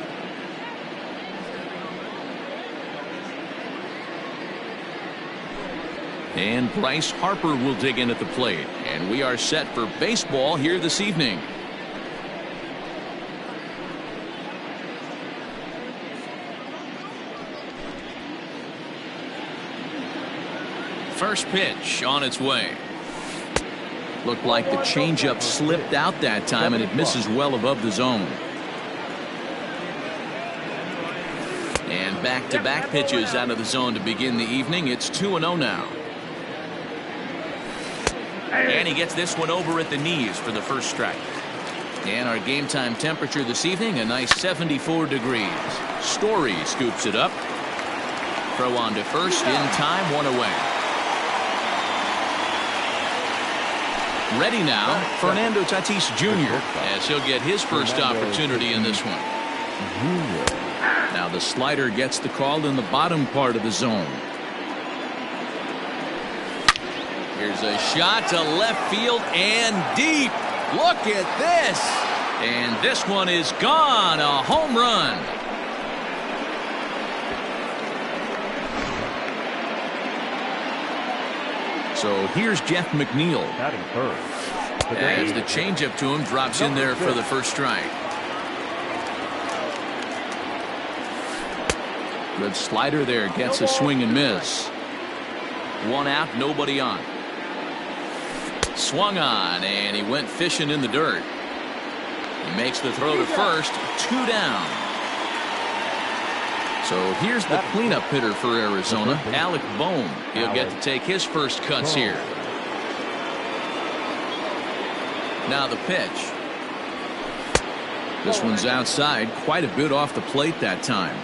And Bryce Harper will dig in at the plate. And we are set for baseball here this evening. First pitch on its way. Looked like the changeup slipped out that time, and it misses well above the zone. And back-to-back pitches out of the zone to begin the evening. It's 2-0 now. And he gets this one over at the knees for the first strike. And our game time temperature this evening, a nice 74 degrees. Story scoops it up. Throw on to first in time, 1 away. Ready now, Fernando Tatis Jr. as he'll get his first opportunity in this one. Now the slider gets the call in the bottom part of the zone. Here's a shot to left field and deep. Look at this. And this one is gone. A home run. So here's Jeff McNeil. Batting third. As the changeup to him drops in there for the first strike. Good slider there, gets a swing and miss. One out, nobody on. Swung on, and he went fishing in the dirt. He makes the throw to first, 2 down. So here's the cleanup hitter for Arizona, Alec Bohm. He'll get to take his first cuts here. Now the pitch. This one's outside, quite a bit off the plate that time.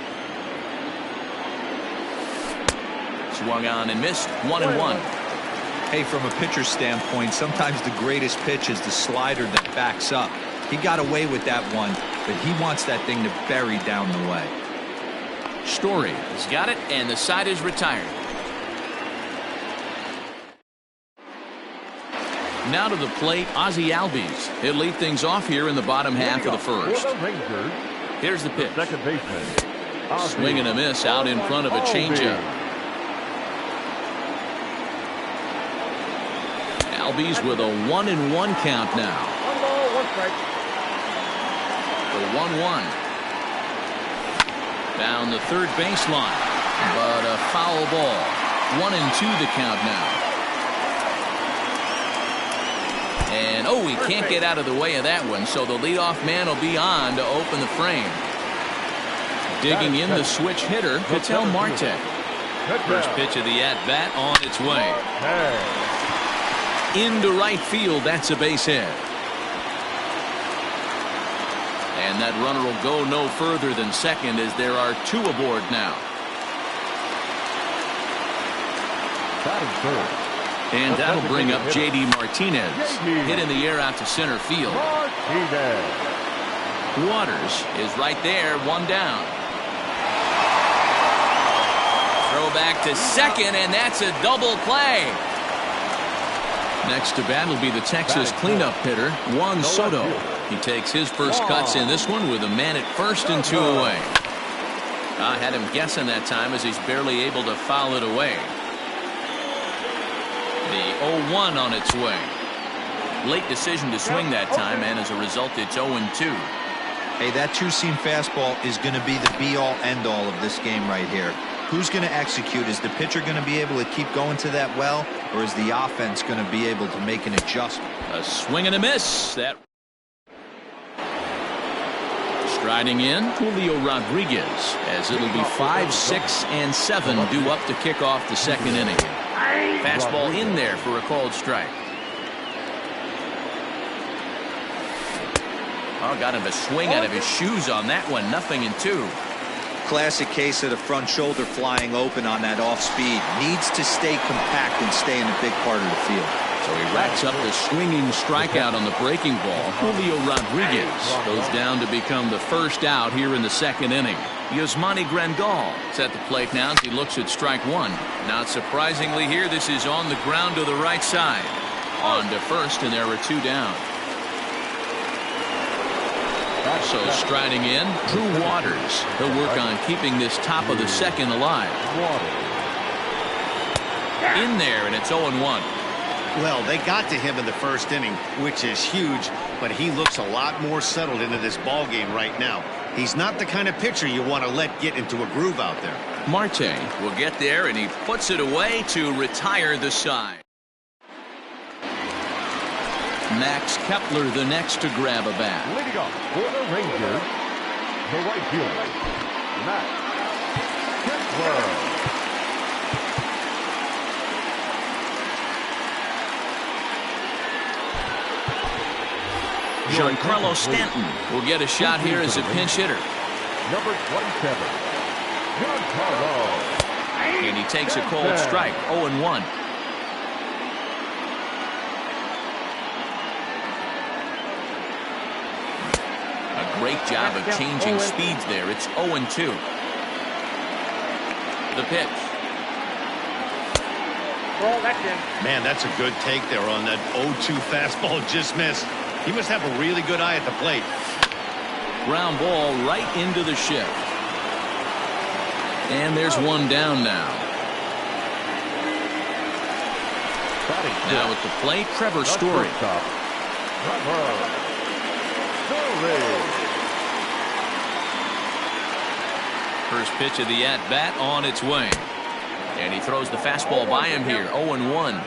Swung on and missed, 1-1. Hey, from a pitcher's standpoint, sometimes the greatest pitch is the slider that backs up. He got away with that one, but he wants that thing to bury down the way. Story has got it, and the side is retired. Now to the plate, Ozzie Albies. He'll lead things off here in the bottom half of the first. Here's the pitch. Second baseman. Swing and a miss out in front of a changeup. Albies with a 1-1 count now. 1 ball, 1 strike. The 1-1. Down the third baseline, but a foul ball. 1-2 the count now. And oh, he can't get out of the way of that one, so the leadoff man will be on to open the frame. Digging in the switch hitter, Ketel Marte. First pitch of the at-bat on its way. Into right field, that's a base hit. And that runner will go no further than second as there are 2 aboard now. And that'll bring up J.D. Martinez. Hit in the air out to center field. Waters is right there, 1 down. Throw back to second, and that's a double play. Next to bat will be the Texas cleanup hitter, Juan Soto. He takes his first cuts in this one with a man at first and 2 away. I had him guessing that time as he's barely able to foul it away. The 0-1 on its way. Late decision to swing that time, and as a result, it's 0-2. Hey, that two-seam fastball is going to be the be-all, end-all of this game right here. Who's going to execute? Is the pitcher going to be able to keep going to that well, or is the offense going to be able to make an adjustment? A swing and a miss. That striding in, Julio Rodriguez, as it'll be 5, 6, and 7 due up to kick off the second inning. Fastball in there for a called strike. Oh, got him a swing out of his shoes on that one. 0-2. Classic case of the front shoulder flying open on that off speed. Needs to stay compact and stay in a big part of the field. So he racks up the swinging strikeout on the breaking ball. Julio Rodriguez goes down to become the first out here in the second inning. Yasmani Grandal is at the plate now as he looks at strike 1. Not surprisingly here, this is on the ground to the right side. On to first, and there are 2 down. So striding in, Drew Waters. He'll work on keeping this top of the second alive. In there, and it's 0-1. Well, they got to him in the first inning, which is huge, but he looks a lot more settled into this ball game right now. He's not the kind of pitcher you want to let get into a groove out there. Marte will get there, and he puts it away to retire the side. Max Kepler the next to grab a bat. Leading off for the Rangers, the right fielder, Max Kepler. Giancarlo Stanton will get a shot here as a pinch hitter. Number 27, Giancarlo. And he takes a cold strike, 0-1. Great job of changing speeds there. It's 0-2. The pitch. ball, that's in. Man, that's a good take there on that 0-2 fastball just missed. He must have a really good eye at the plate. Ground ball right into the shift. And there's one down now. Now at the plate, Trevor Story. First pitch of the at-bat on its way. And he throws the fastball by him here, 0-1.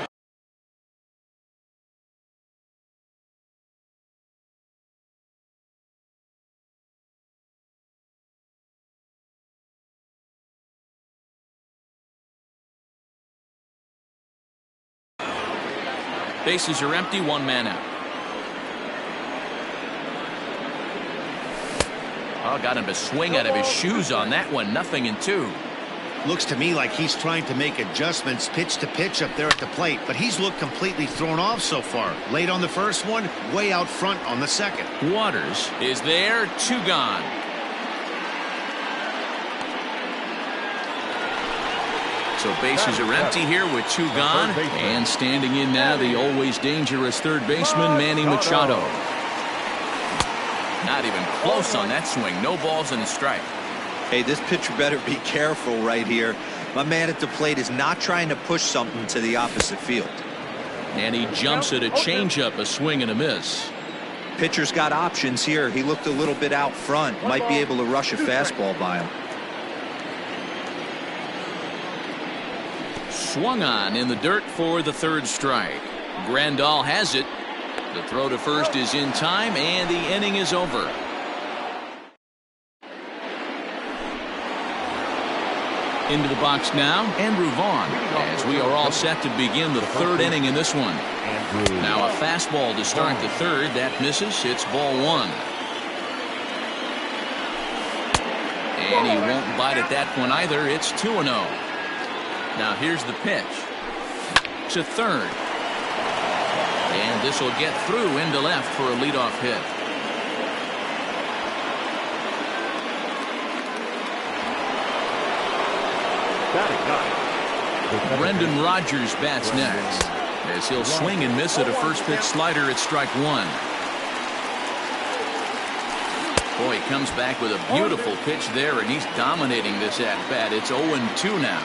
Bases are empty, one man out. Oh, got him to swing out of his shoes on that one. 0-2. Looks to me like he's trying to make adjustments pitch to pitch up there at the plate, but he's looked completely thrown off so far. Late on the first one, way out front on the second. Waters is there, 2 gone. So bases are empty here with 2 gone. And standing in now, the always dangerous third baseman, Manny Machado. Not even close on that swing. No balls and a strike. Hey, this pitcher better be careful right here. My man at the plate is not trying to push something to the opposite field. And he jumps at a changeup, a swing and a miss. Pitcher's got options here. He looked a little bit out front. Might be able to rush a fastball by him. Swung on in the dirt for the 3rd strike. Grandal has it. The throw to first is in time, and the inning is over. Into the box now, Andrew Vaughn, as we are all set to begin the 3rd inning in this one. Now a fastball to start the 3rd. That misses. It's ball 1. And he won't bite at that one either. It's 2-0. Now here's the pitch to 3rd. And this will get through into left for a leadoff hit. Brendan Rodgers bats next, as he'll swing and miss at a first pitch slider at strike 1. Boy, he comes back with a beautiful pitch there, and he's dominating this at bat. It's 0-2 now.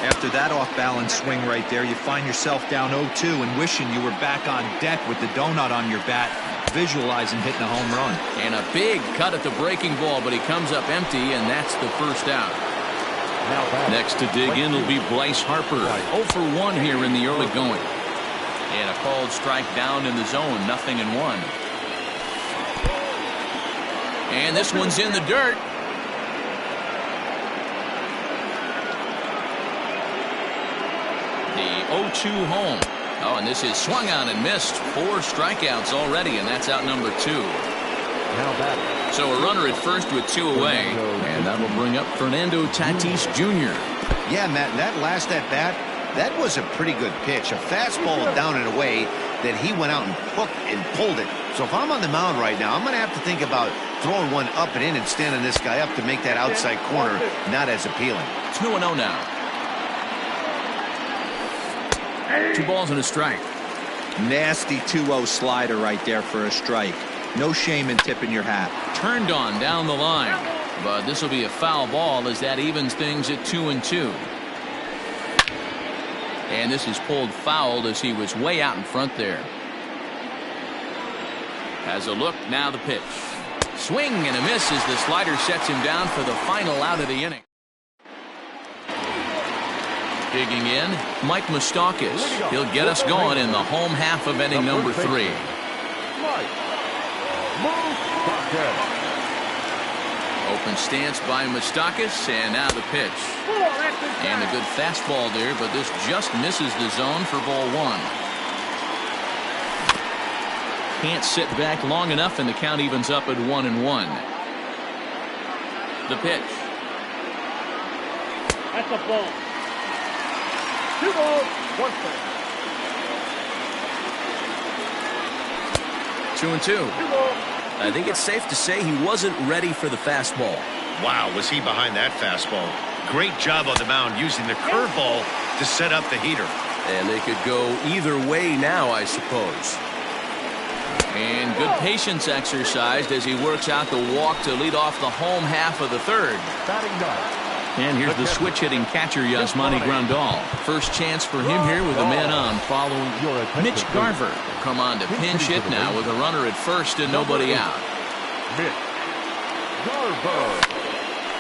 After that off-balance swing right there, you find yourself down 0-2 and wishing you were back on deck with the donut on your bat, visualizing hitting a home run. And a big cut at the breaking ball, but he comes up empty, and that's the first out. Next to dig in will be Bryce Harper. 0 for 1 here in the early going. And a called strike down in the zone, 0-1. And this one's in the dirt. The 0-2 home. Oh, and this is swung on and missed. 4 strikeouts already, and that's out number 2. So a runner at first with 2 away, and that'll bring up Fernando Tatis Jr. Yeah, Matt, that last at bat, that was a pretty good pitch. A fastball down and away that he went out and hooked and pulled it. So if I'm on the mound right now, I'm going to have to think about throwing one up and in and standing this guy up to make that outside corner not as appealing. 2-0 now. 2 balls and a strike. Nasty 2-0 slider right there for a strike. No shame in tipping your hat. Turned on down the line, but this will be a foul ball as that evens things at 2-2. And this is pulled foul as he was way out in front there. Has a look, now the pitch. Swing and a miss as the slider sets him down for the final out of the inning. Digging in, Mike Moustakas. He'll get us going in the home half of inning number 3. Open stance by Moustakas, and now the pitch. And a good fastball there, but this just misses the zone for ball 1. Can't sit back long enough, and the count evens up at 1-1. The pitch. That's a ball. 2 balls, 1 strike. 2-2. I think it's safe to say he wasn't ready for the fastball. Wow, was he behind that fastball. Great job on the mound using the curveball to set up the heater. And they could go either way now, I suppose. And good patience exercised as he works out the walk to lead off the home half of the third. Batting ninth. And here's the switch-hitting catcher, Yasmani Grandal. First chance for him here with a man on following Mitch Garver. Will come on to pinch hit now with a runner at first and nobody out. Mitch Garver.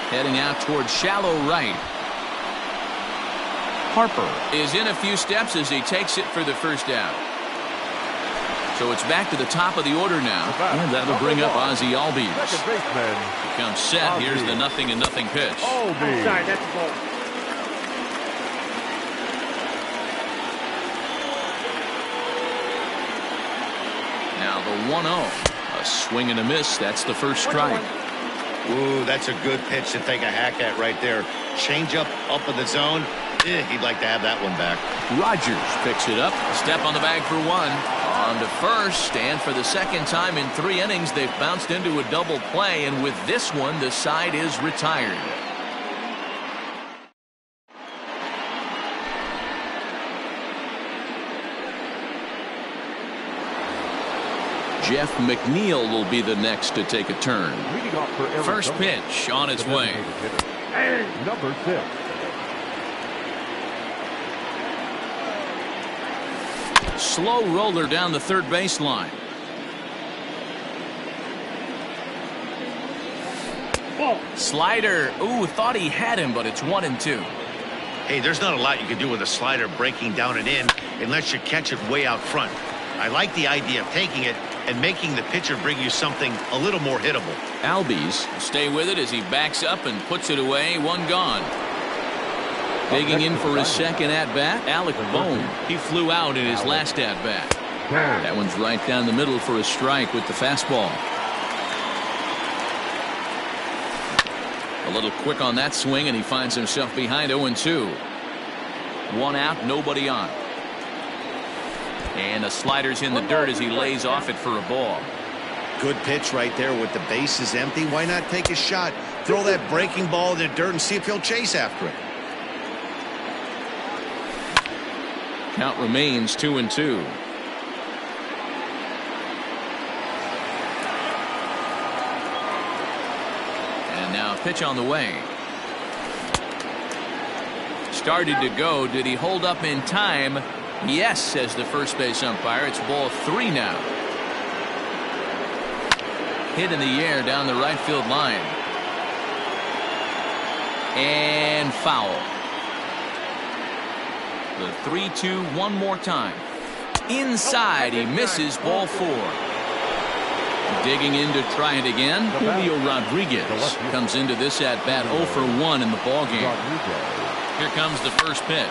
Heading out towards shallow right. Harper is in a few steps as he takes it for the first out. So it's back to the top of the order now. And that'll bring up Ozzie Albies. Second baseman. Becomes set. Here's the 0-0 pitch. Albies. Sorry, that's the ball. Now the 1-0. A swing and a miss. That's the first strike. Ooh, that's a good pitch to take a hack at right there. Change up in the zone. He'd like to have that one back. Rogers picks it up. Step on the bag for one. On to first, and for the second time in 3 innings, they've bounced into a double play, and with this one, the side is retired. Jeff McNeil will be the next to take a turn. Leading off for Arizona. First pitch on its way. Number 6. Slow roller down the third baseline. Slider. Ooh, thought he had him, but it's 1-2. Hey, there's not a lot you can do with a slider breaking down and in unless you catch it way out front. I like the idea of taking it and making the pitcher bring you something a little more hittable. Albies stay with it as he backs up and puts it away. One gone. Digging in for his second at-bat, Alec Bohm. He flew out in his last at-bat. That one's right down the middle for a strike with the fastball. A little quick on that swing, and he finds himself behind 0-2. One out, nobody on. And the slider's in the dirt as he lays off it for a ball. Good pitch right there with the bases empty. Why not take a shot? Throw that breaking ball in the dirt and see if he'll chase after it. Count remains 2-2. And now a pitch on the way. Started to go. Did he hold up in time? Yes, says the first base umpire. It's ball 3 now. Hit in the air down the right field line. And foul. The 3-2 one more time. Inside, he misses, ball 4. Digging in to try it again. Julio Rodriguez comes into this at bat 0 for 1 in the ball game. Here comes the first pitch.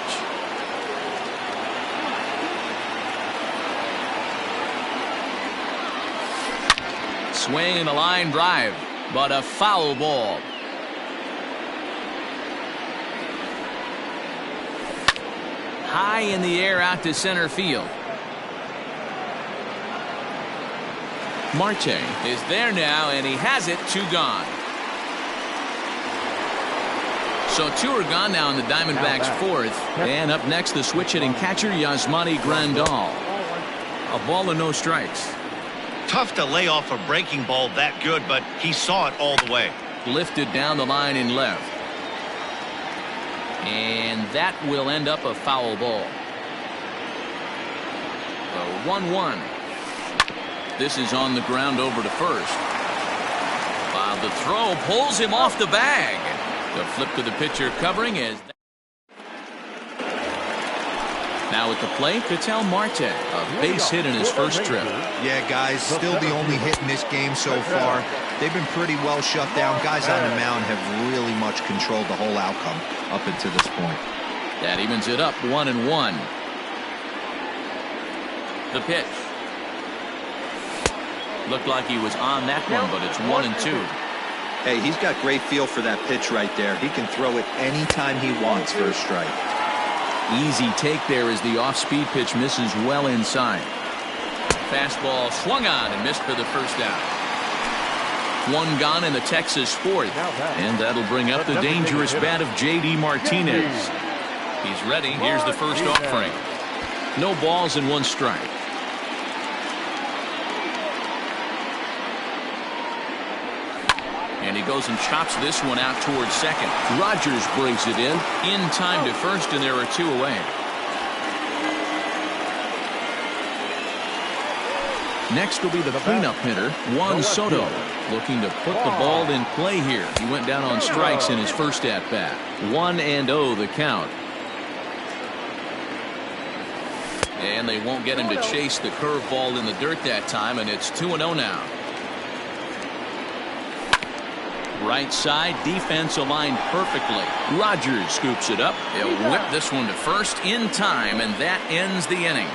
Swing and a line drive, but a foul ball. High in the air out to center field. Marte is there now, and he has it. 2 gone. So 2 are gone now in the Diamondbacks' 4th. And up next, the switch-hitting catcher, Yasmani Grandal. A ball and no strikes. Tough to lay off a breaking ball that good, but he saw it all the way. Lifted down the line in left. And that will end up a foul ball. The 1-1. This is on the ground over to first. While the throw pulls him off the bag. The flip to the pitcher covering is. Now at the plate, Ketel Marte, a base hit in his first trip. Yeah, guys, still the only hit in this game so far. They've been pretty well shut down. Guys on the mound have really much controlled the whole outcome up until this point. That evens it up 1-1. The pitch. Looked like he was on that one, but it's 1-2. Hey, he's got great feel for that pitch right there. He can throw it anytime he wants for a strike. Easy take there as the off-speed pitch misses well inside. Fastball swung on and missed for the first out. 1 gone in the Texas 4th. And that'll bring up the dangerous bat of J.D. Martinez. He's ready. Here's the first offering. No balls and 1 strike. And he goes and chops this one out towards second. Rogers brings it in time to first, and there are 2 away. Next will be the cleanup hitter, Juan Soto, looking to put the ball in play here. He went down on strikes in his first at-bat. 1-0 the count. And they won't get him to chase the curveball in the dirt that time, and it's 2-0 now. Right side, defense aligned perfectly. Rogers scoops it up. He'll whip this one to first in time, and that ends the inning.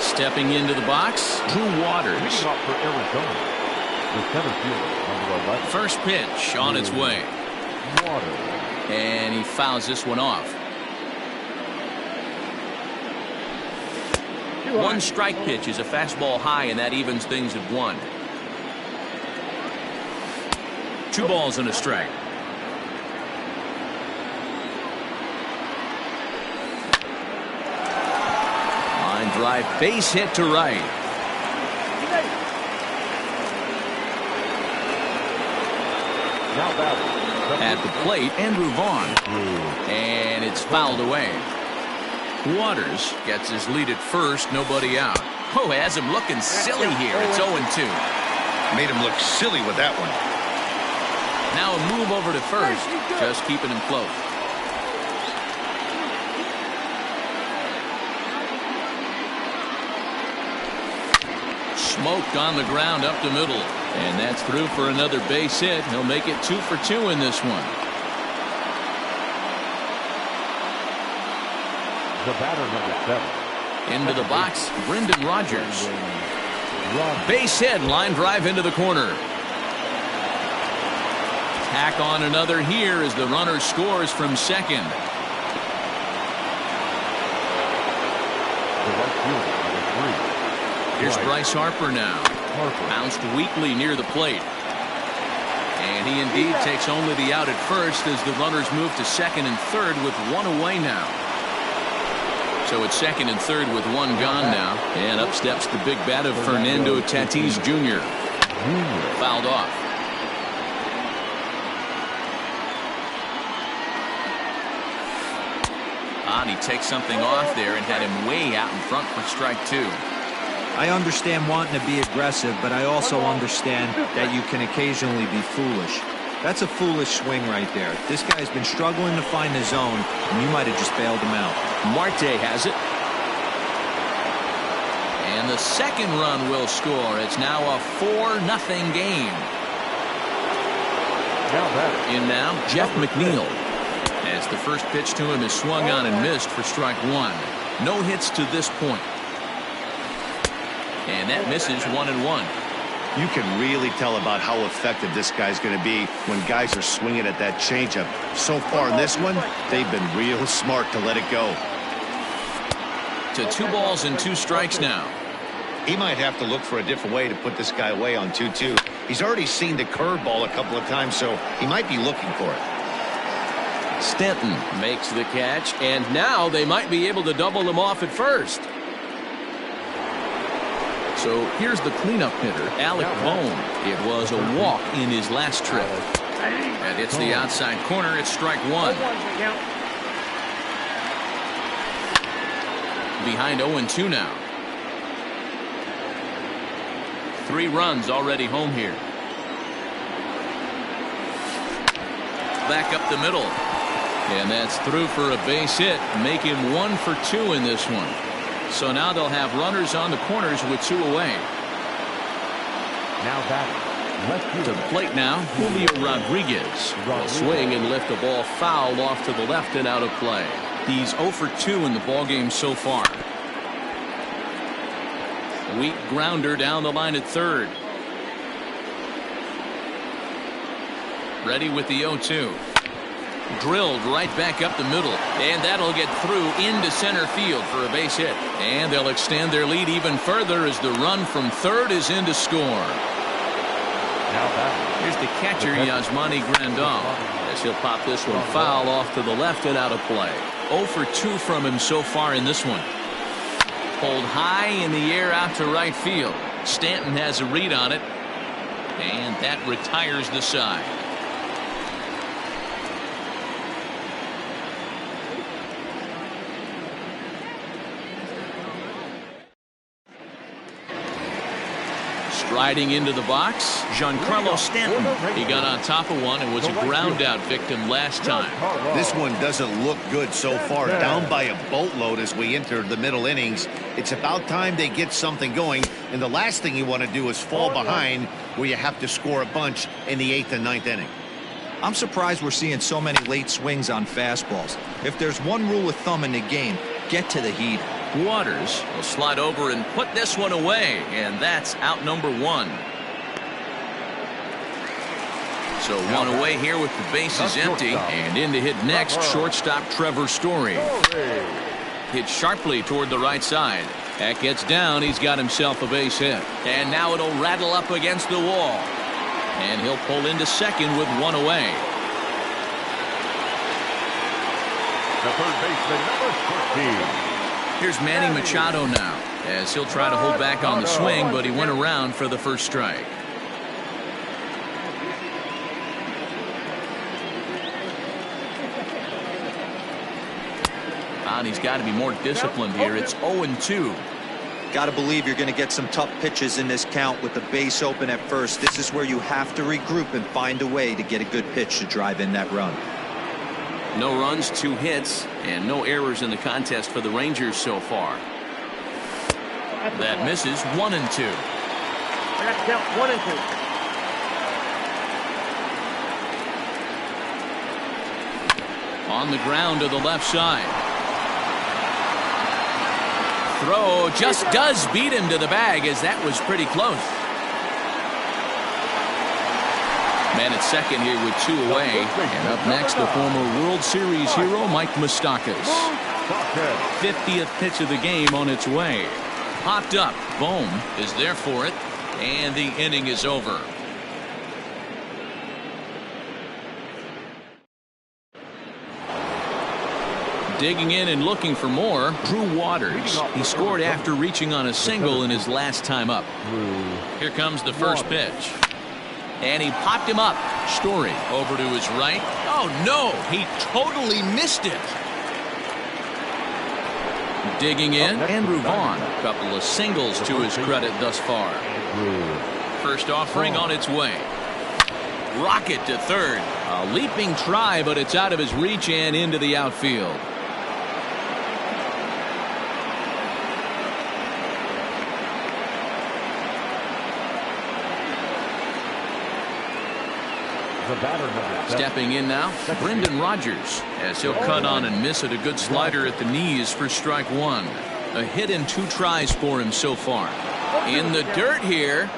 Stepping into the box, Drew Waters. Leading off for Arizona, the center fielder, number 11. First pitch on its way. Waters. And he fouls this one off. 1 strike pitch is a fastball high, and that evens things at 1. 2 balls and a strike. Line drive, base hit to right. Now batting. At the plate, Andrew Vaughn. And it's fouled away. Waters gets his lead at first, nobody out. Oh, has him looking silly here. It's 0-2. Made him look silly with that one. Now a move over to first, just keeping him close. Smoked on the ground up the middle. And that's through for another base hit. He'll make it 2 for 2 in this one. The batter, number 7. Into the box, Brendan Rogers. Base hit, line drive into the corner. Tack on another here as the runner scores from second. The right fielder, number 3. Here's Bryce Harper now. Bounced weakly near the plate. And he indeed takes only the out at first as the runners move to second and third with 1 away now. So it's second and third with 1 gone now. And up steps the big bat of Fernando Tatis Jr. Fouled off. And he takes something off there and had him way out in front for strike 2. I understand wanting to be aggressive, but I also understand that you can occasionally be foolish. That's a foolish swing right there. This guy's been struggling to find the zone, and you might have just bailed him out. Marte has it. And the second run will score. It's now a 4-0 game. In now, Jeff McNeil. As the first pitch to him is swung on and missed for strike 1. No hits to this point. And that misses 1-1. You can really tell about how effective this guy's going to be when guys are swinging at that changeup. So far in this one, they've been real smart to let it go. To 2 balls and 2 strikes now. He might have to look for a different way to put this guy away on 2-2. He's already seen the curveball a couple of times, so he might be looking for it. Stanton makes the catch, and now they might be able to double him off at first. So here's the cleanup hitter, Alec Bohm. It was a walk in his last trip. And it's the outside corner. It's strike 1. Behind 0-2 now. 3 runs already home here. Back up the middle. And that's through for a base hit. Make him 1 for 2 in this one. So now they'll have runners on the corners with 2 away. Now batting. To the plate now, Julio Rodriguez will swing and lift the ball foul off to the left and out of play. He's 0 for 2 in the ballgame so far. Weak grounder down the line at third. Ready with the 0-2. Drilled right back up the middle, and that'll get through into center field for a base hit. And they'll extend their lead even further as the run from third is in to score. Now batting. Here's the catcher, Yasmani Grandal. as he'll pop this one foul off to the left and out of play. 0 for 2 from him so far in this one. Pulled high in the air out to right field. Stanton has a read on it, and that retires the side. Striding into the box, Giancarlo Stanton. He got on top of one and was a ground out victim last time. This one doesn't look good so far. Down by a boatload as we enter the middle innings. It's about time they get something going, and the last thing you want to do is fall behind where you have to score a bunch in the 8th and 9th inning. I'm surprised we're seeing so many late swings on fastballs. If there's one rule of thumb in the game, get to the heat. Waters will slide over and put this one away, and that's out number 1. So one away here with the bases empty, and in to hit next, shortstop Trevor Story. Hit sharply toward the right side. That gets down. He's got himself a base hit, and now it'll rattle up against the wall, and he'll pull into second with one away. The third baseman, number 14. Here's Manny Machado now, as he'll try to hold back on the swing, but he went around for the first strike. And he's got to be more disciplined here. It's 0-2. Got to believe you're going to get some tough pitches in this count with the base open at first. This is where you have to regroup and find a way to get a good pitch to drive in that run. No runs, 2 hits, and no errors in the contest for the Rangers so far. That misses. 1-2. I got to count 1 and 2. On the ground to the left side. Throw just does beat him to the bag, as that was pretty close. Man at second here with 2 away. And up next, the former World Series hero, Mike Moustakas. 50th pitch of the game on its way. Popped up. Bohm is there for it. And the inning is over. Digging in and looking for more, Drew Waters. He scored after reaching on a single in his last time up. Here comes the first pitch. And he popped him up. Story over to his right. Oh, no. He totally missed it. Digging in, Andrew Vaughn. A couple of singles to his credit thus far. First offering on its way. Rocket to third. A leaping try, but it's out of his reach and into the outfield. Stepping in now, Brendan Rodgers, as he'll cut on and miss at a good slider at the knees for strike 1. A hit and 2 tries for him so far. In the dirt here.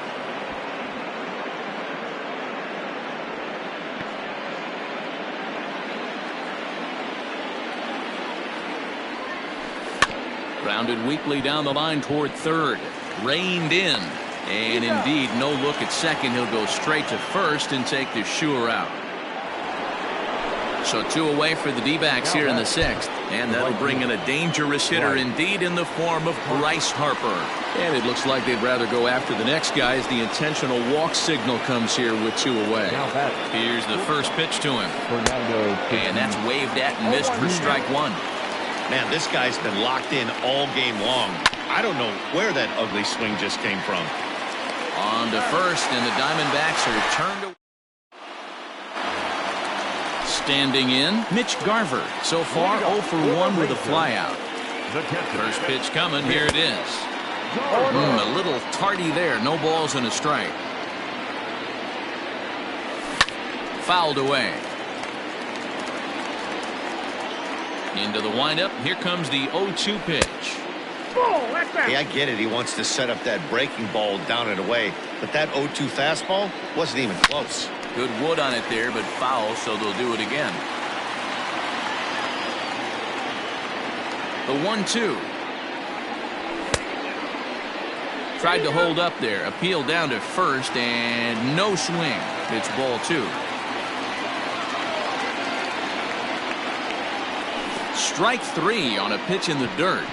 Grounded weakly down the line toward third. Reined in. And indeed, no look at second. He'll go straight to first and take the Shure out. So 2 away for the D-backs here in the 6th. And that'll bring in a dangerous hitter indeed in the form of Bryce Harper. And it looks like they'd rather go after the next guy as the intentional walk signal comes here with 2 away. Here's the first pitch to him. And that's waved at and missed for strike 1. Man, this guy's been locked in all game long. I don't know where that ugly swing just came from. On to first, and the Diamondbacks are turned away. Standing in, Mitch Garver. So far, 0 for 1 with a flyout. First pitch coming. Here it is. A little tardy there. No balls and a strike. Fouled away. Into the windup. Here comes the 0-2 pitch. Hey, I get it. He wants to set up that breaking ball down and away. But that 0-2 fastball wasn't even close. Good wood on it there, but foul, so they'll do it again. The 1-2. Tried to hold up there. Appeal down to first, and no swing. It's ball 2. Strike 3 on a pitch in the dirt.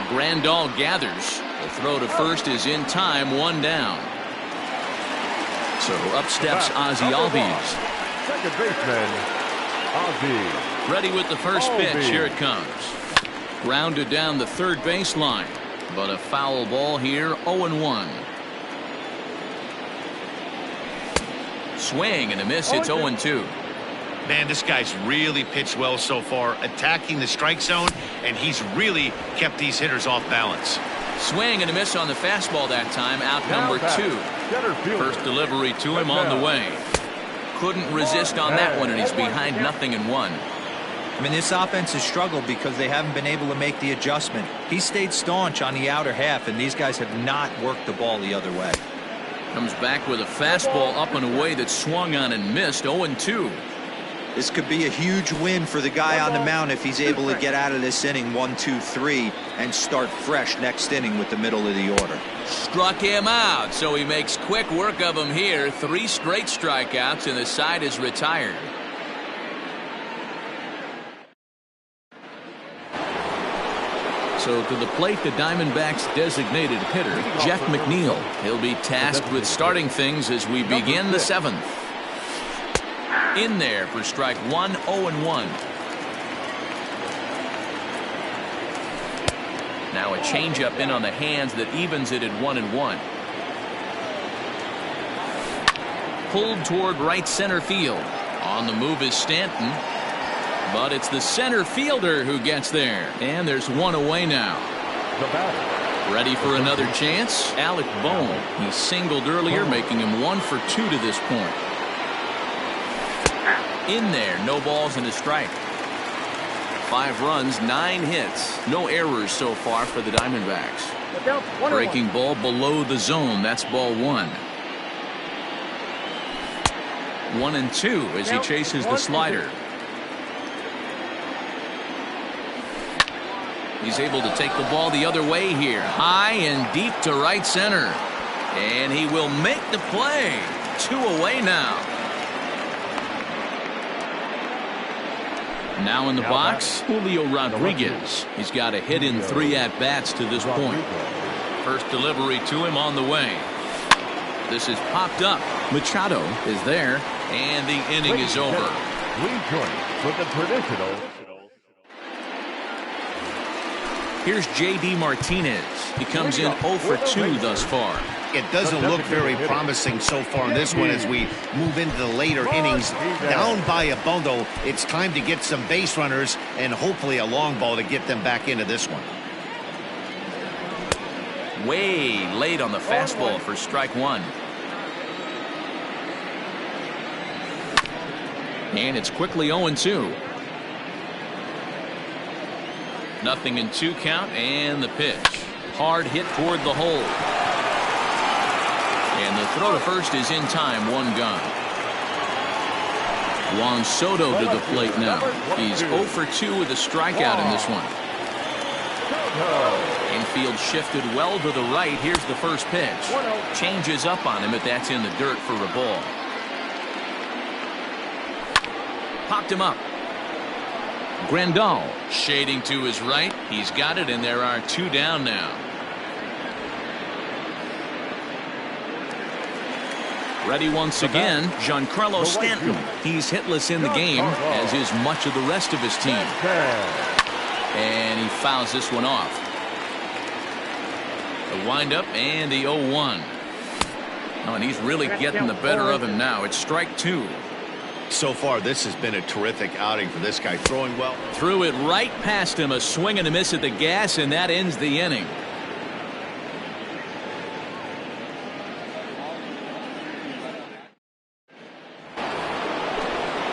Grandal gathers. The throw to first is in time, 1 down. So up steps Ozzie Albies. Second baseman, Ozzie. Ready with the first pitch. Here it comes. Grounded down the third baseline. But a foul ball here, 0-1. Swing and a miss. It's 0-2. Man, this guy's really pitched well so far, attacking the strike zone, and he's really kept these hitters off balance. Swing and a miss on the fastball that time. Out number 2. First delivery to him on the way. Couldn't resist on that one, and he's behind 0-1. I mean, this offense has struggled because they haven't been able to make the adjustment. He stayed staunch on the outer half, and these guys have not worked the ball the other way. Comes back with a fastball up and away that swung on and missed. 0-2. This could be a huge win for the guy on the mound if he's able to get out of this inning 1, 2, 3 and start fresh next inning with the middle of the order. Struck him out, so he makes quick work of him here. 3 straight strikeouts, and the side is retired. So to the plate, the Diamondbacks' designated hitter, Jeff McNeil. He'll be tasked with starting things as we begin the 7th. In there for strike 1, 0-1. Now a changeup in on the hands that evens it at 1-1. Pulled toward right center field. On the move is Stanton. But it's the center fielder who gets there. And there's 1 away now. Ready for another chance? Alec Bohm. He singled earlier, making him 1 for 2 to this point. In there, no balls and a strike. 5 runs, 9 hits. No errors so far for the Diamondbacks. Breaking ball below the zone. That's ball 1. 1-2 as he chases the slider. He's able to take the ball the other way here. High and deep to right center. And he will make the play. 2 away now. Now in the box, Julio Rodriguez. He's got a hit in 3 at-bats to this point. First delivery to him on the way. This is popped up. Machado is there, and the inning is over. We join with the traditional. Here's J.D. Martinez. He comes in 0 for 2 thus far. It doesn't look very promising so far in this one as we move into the later innings. Down by a bundle, it's time to get some base runners and hopefully a long ball to get them back into this one. Way late on the fastball for strike 1. And it's quickly 0-2. 0-2 count, and the pitch. Hard hit toward the hole. And the throw to first is in time, 1 gone. Juan Soto to the plate now. He's 0 for 2 with a strikeout in this one. Infield shifted well to the right. Here's the first pitch. Changes up on him, but that's in the dirt for a ball. Popped him up. Grandal shading to his right. He's got it, and there are 2 down now. Ready once again, Giancarlo Stanton. He's hitless in the game, as is much of the rest of his team. And he fouls this one off. The windup and the 0-1. Oh, and he's really getting the better of him now. It's strike 2. So far, this has been a terrific outing for this guy, throwing well. Threw it right past him, a swing and a miss at the gas, and that ends the inning.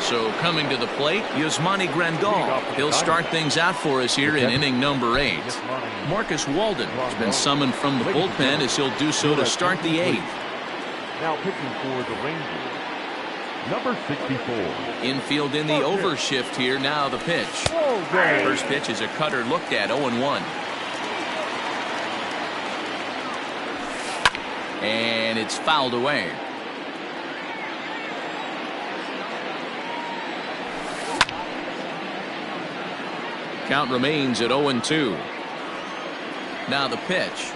So coming to the plate, Yasmani Grandal. He'll start things out for us here in inning number 8. Marcus Walden has been summoned from the bullpen as he'll do so to start the 8th. Now pitching for the Rangers, number 64. Infield in the overshift here. Now the pitch. First pitch is a cutter looked at, 0-1. And it's fouled away. Count remains at 0-2. Now the pitch.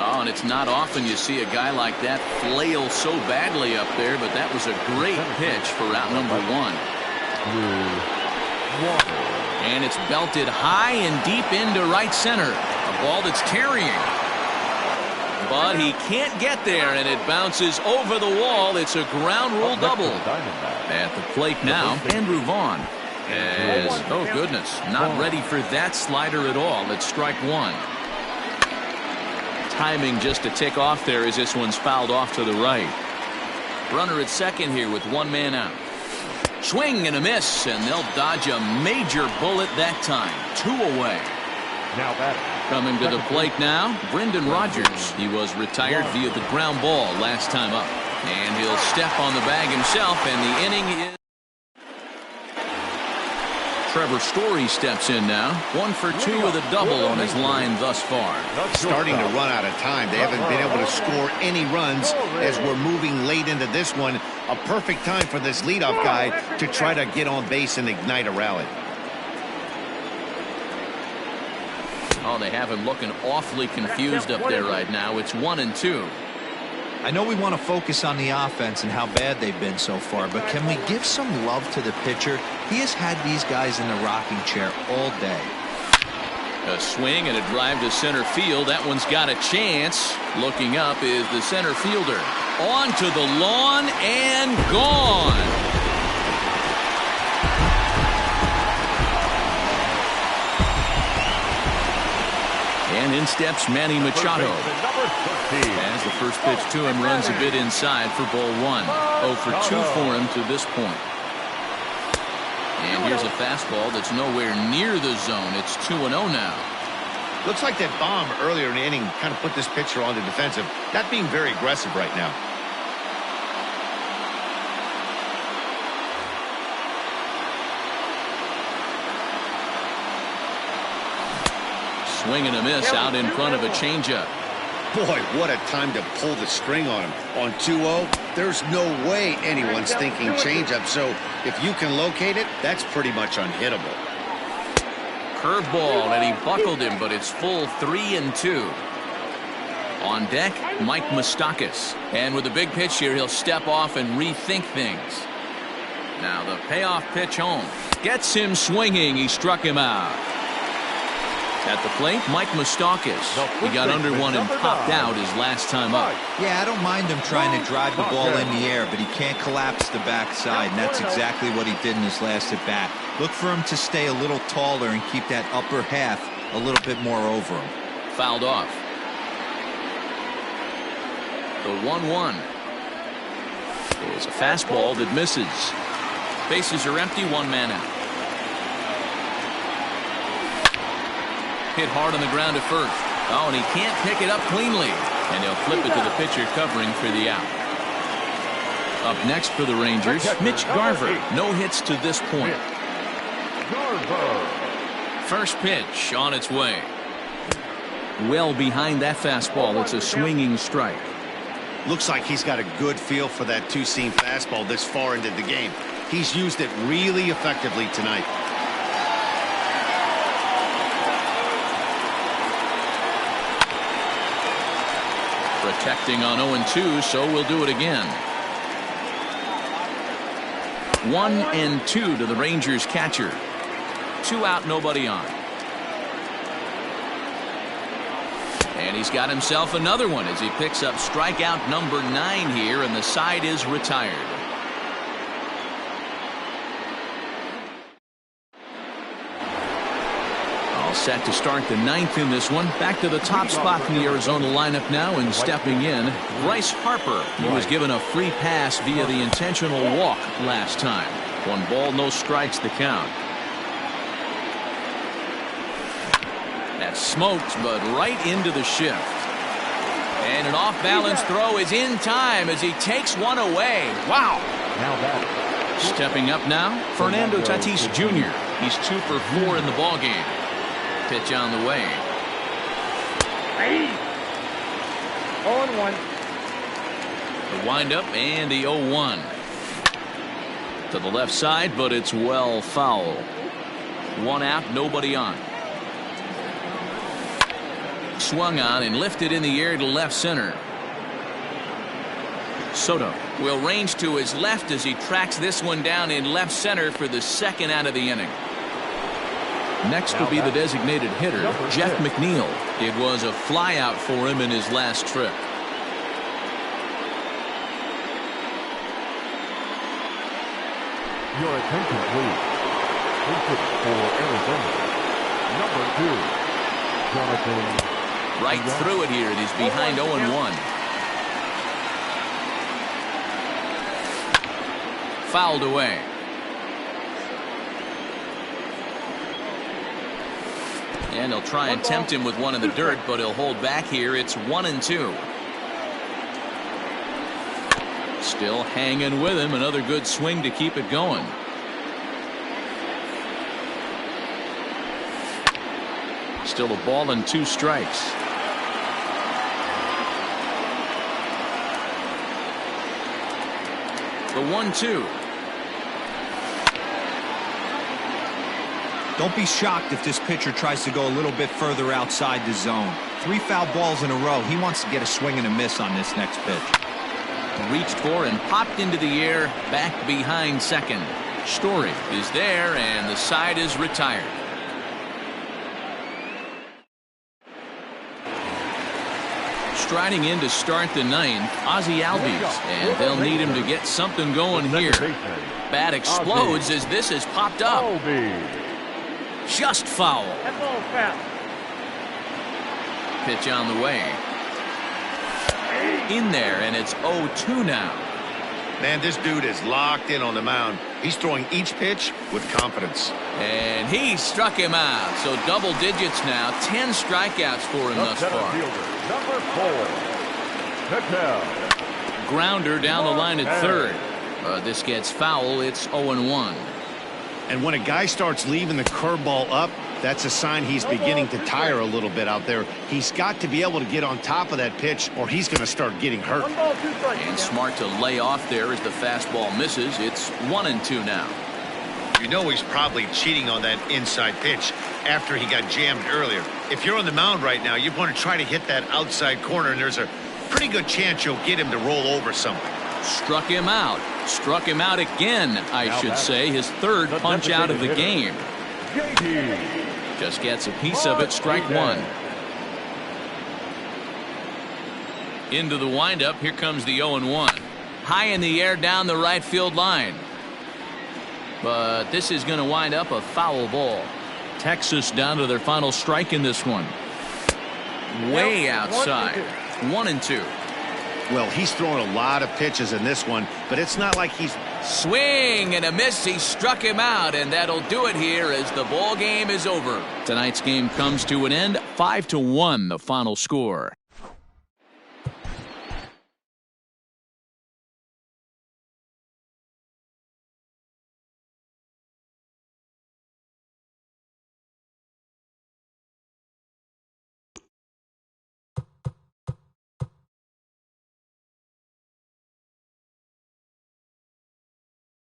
Oh, and it's not often you see a guy like that flail so badly up there, but that was a great pitch for route number 1. And it's belted high and deep into right center. A ball that's carrying. But he can't get there, and it bounces over the wall. It's a ground rule double. At the plate now, Andrew Vaughn is, oh goodness, not ready for that slider at all. It's strike 1. Timing just a tick off there as this one's fouled off to the right. Runner at second here with 1 man out. Swing and a miss, and they'll dodge a major bullet that time. 2 away. Now that coming to the plate now, Brendan Rodgers. He was retired via the ground ball last time up, and he'll step on the bag himself, and the inning is. Trevor Story steps in now. 1 for 2 with a double on his line thus far. Starting to run out of time. They haven't been able to score any runs as we're moving late into this one. A perfect time for this leadoff guy to try to get on base and ignite a rally. Oh, they have him looking awfully confused up there right now. It's 1-2. I know we want to focus on the offense and how bad they've been so far, but can we give some love to the pitcher? He has had these guys in the rocking chair all day. A swing and a drive to center field. That one's got a chance. Looking up is the center fielder. On to the lawn and gone. And in steps Manny Machado. As the first pitch to him runs a bit inside for ball 1. 0 for 2 for him to this point. And here's a fastball that's nowhere near the zone. It's 2-0 now. Looks like that bomb earlier in the inning kind of put this pitcher on the defensive. Not being very aggressive right now. Swing and a miss out in front of a changeup. Boy, what a time to pull the string on him. On 2-0, there's no way anyone's thinking changeup. So if you can locate it, that's pretty much unhittable. Curveball, and he buckled him, but it's full 3-2. On deck, Mike Moustakas. And with a big pitch here, he'll step off and rethink things. Now the payoff pitch home. Gets him swinging. He struck him out. At the plate, Mike Moustakas. He got under one and popped out his last time up. Yeah, I don't mind him trying to drive the ball in the air, but he can't collapse the backside, and that's exactly what he did in his last at bat. Look for him to stay a little taller and keep that upper half a little bit more over him. Fouled off. The 1-1 is a fastball that misses. Bases are empty, 1 man out. Hit hard on the ground at first. Oh, and he can't pick it up cleanly. And they'll flip it to the pitcher covering for the out. Up next for the Rangers, Mitch Garver. No hits to this point. First pitch on its way. Well behind that fastball. It's a swinging strike. Looks like he's got a good feel for that two-seam fastball this far into the game. He's used it really effectively tonight. Protecting on 0-2, so we'll do it again. 1-2 to the Rangers catcher. 2 out, nobody on. And he's got himself another one as he picks up strikeout number 9 here, and the side is retired. Set to start the 9th in this one. Back to the top spot in the Arizona lineup now, and stepping in, Bryce Harper. He was given a free pass via the intentional walk last time. 1 ball, no strikes the count. That's smoked, but right into the shift. And an off-balance throw is in time as he takes one away. Wow. Now that. Stepping up now, Fernando Tatis Jr. He's 2 for 4 in the ballgame. Pitch on the way. 0-1. The windup and the 0-1. To the left side, but it's well foul. 1 out, nobody on. Swung on and lifted in the air to left center. Soto will range to his left as he tracks this one down in left center for the 2nd out of the inning. Next will be the designated hitter, Jeff27. It was a flyout for him in his last trip. Your attention, please. Input for Arizona. Number 2, Jonathan. Right through it here. He's behind 0-1. Fouled away. And they'll try and tempt him with one in the dirt, but he'll hold back here. It's 1-2. Still hanging with him. Another good swing to keep it going. Still a ball and 2 strikes. The 1-2. Don't be shocked if this pitcher tries to go a little bit further outside the zone. 3 foul balls in a row. He wants to get a swing and a miss on this next pitch. Reached for and popped into the air, back behind second. Story is there, and the side is retired. Striding in to start the 9th, Ozzie Albies, and they'll need him to get something going here. Bat explodes as this has popped up. Just foul. Pitch on the way. In there, and it's 0-2 now. Man, this dude is locked in on the mound. He's throwing each pitch with confidence. And he struck him out. So double digits now. 10 strikeouts for him thus far. Number 4, Patel. Grounder down the line at third. This gets foul. It's 0-1. And when a guy starts leaving the curveball up, that's a sign he's beginning to tire a little bit out there. He's got to be able to get on top of that pitch, or he's going to start getting hurt. And smart to lay off there as the fastball misses. It's 1-2 now. You know he's probably cheating on that inside pitch after he got jammed earlier. If you're on the mound right now, you want to try to hit that outside corner, and there's a pretty good chance you'll get him to roll over something. Struck him out. Struck him out again, I should say. His 3rd punch out of the game. Just gets a piece of it. Strike 1. Into the windup. Here comes the 0-1. High in the air down the right field line. But this is going to wind up a foul ball. Texas down to their final strike in this one. Way outside. 1-2. Well, he's throwing a lot of pitches in this one, but it's not like he's... Swing and a miss. He struck him out, and that'll do it here as the ball game is over. Tonight's game comes to an end. 5-1 the final score.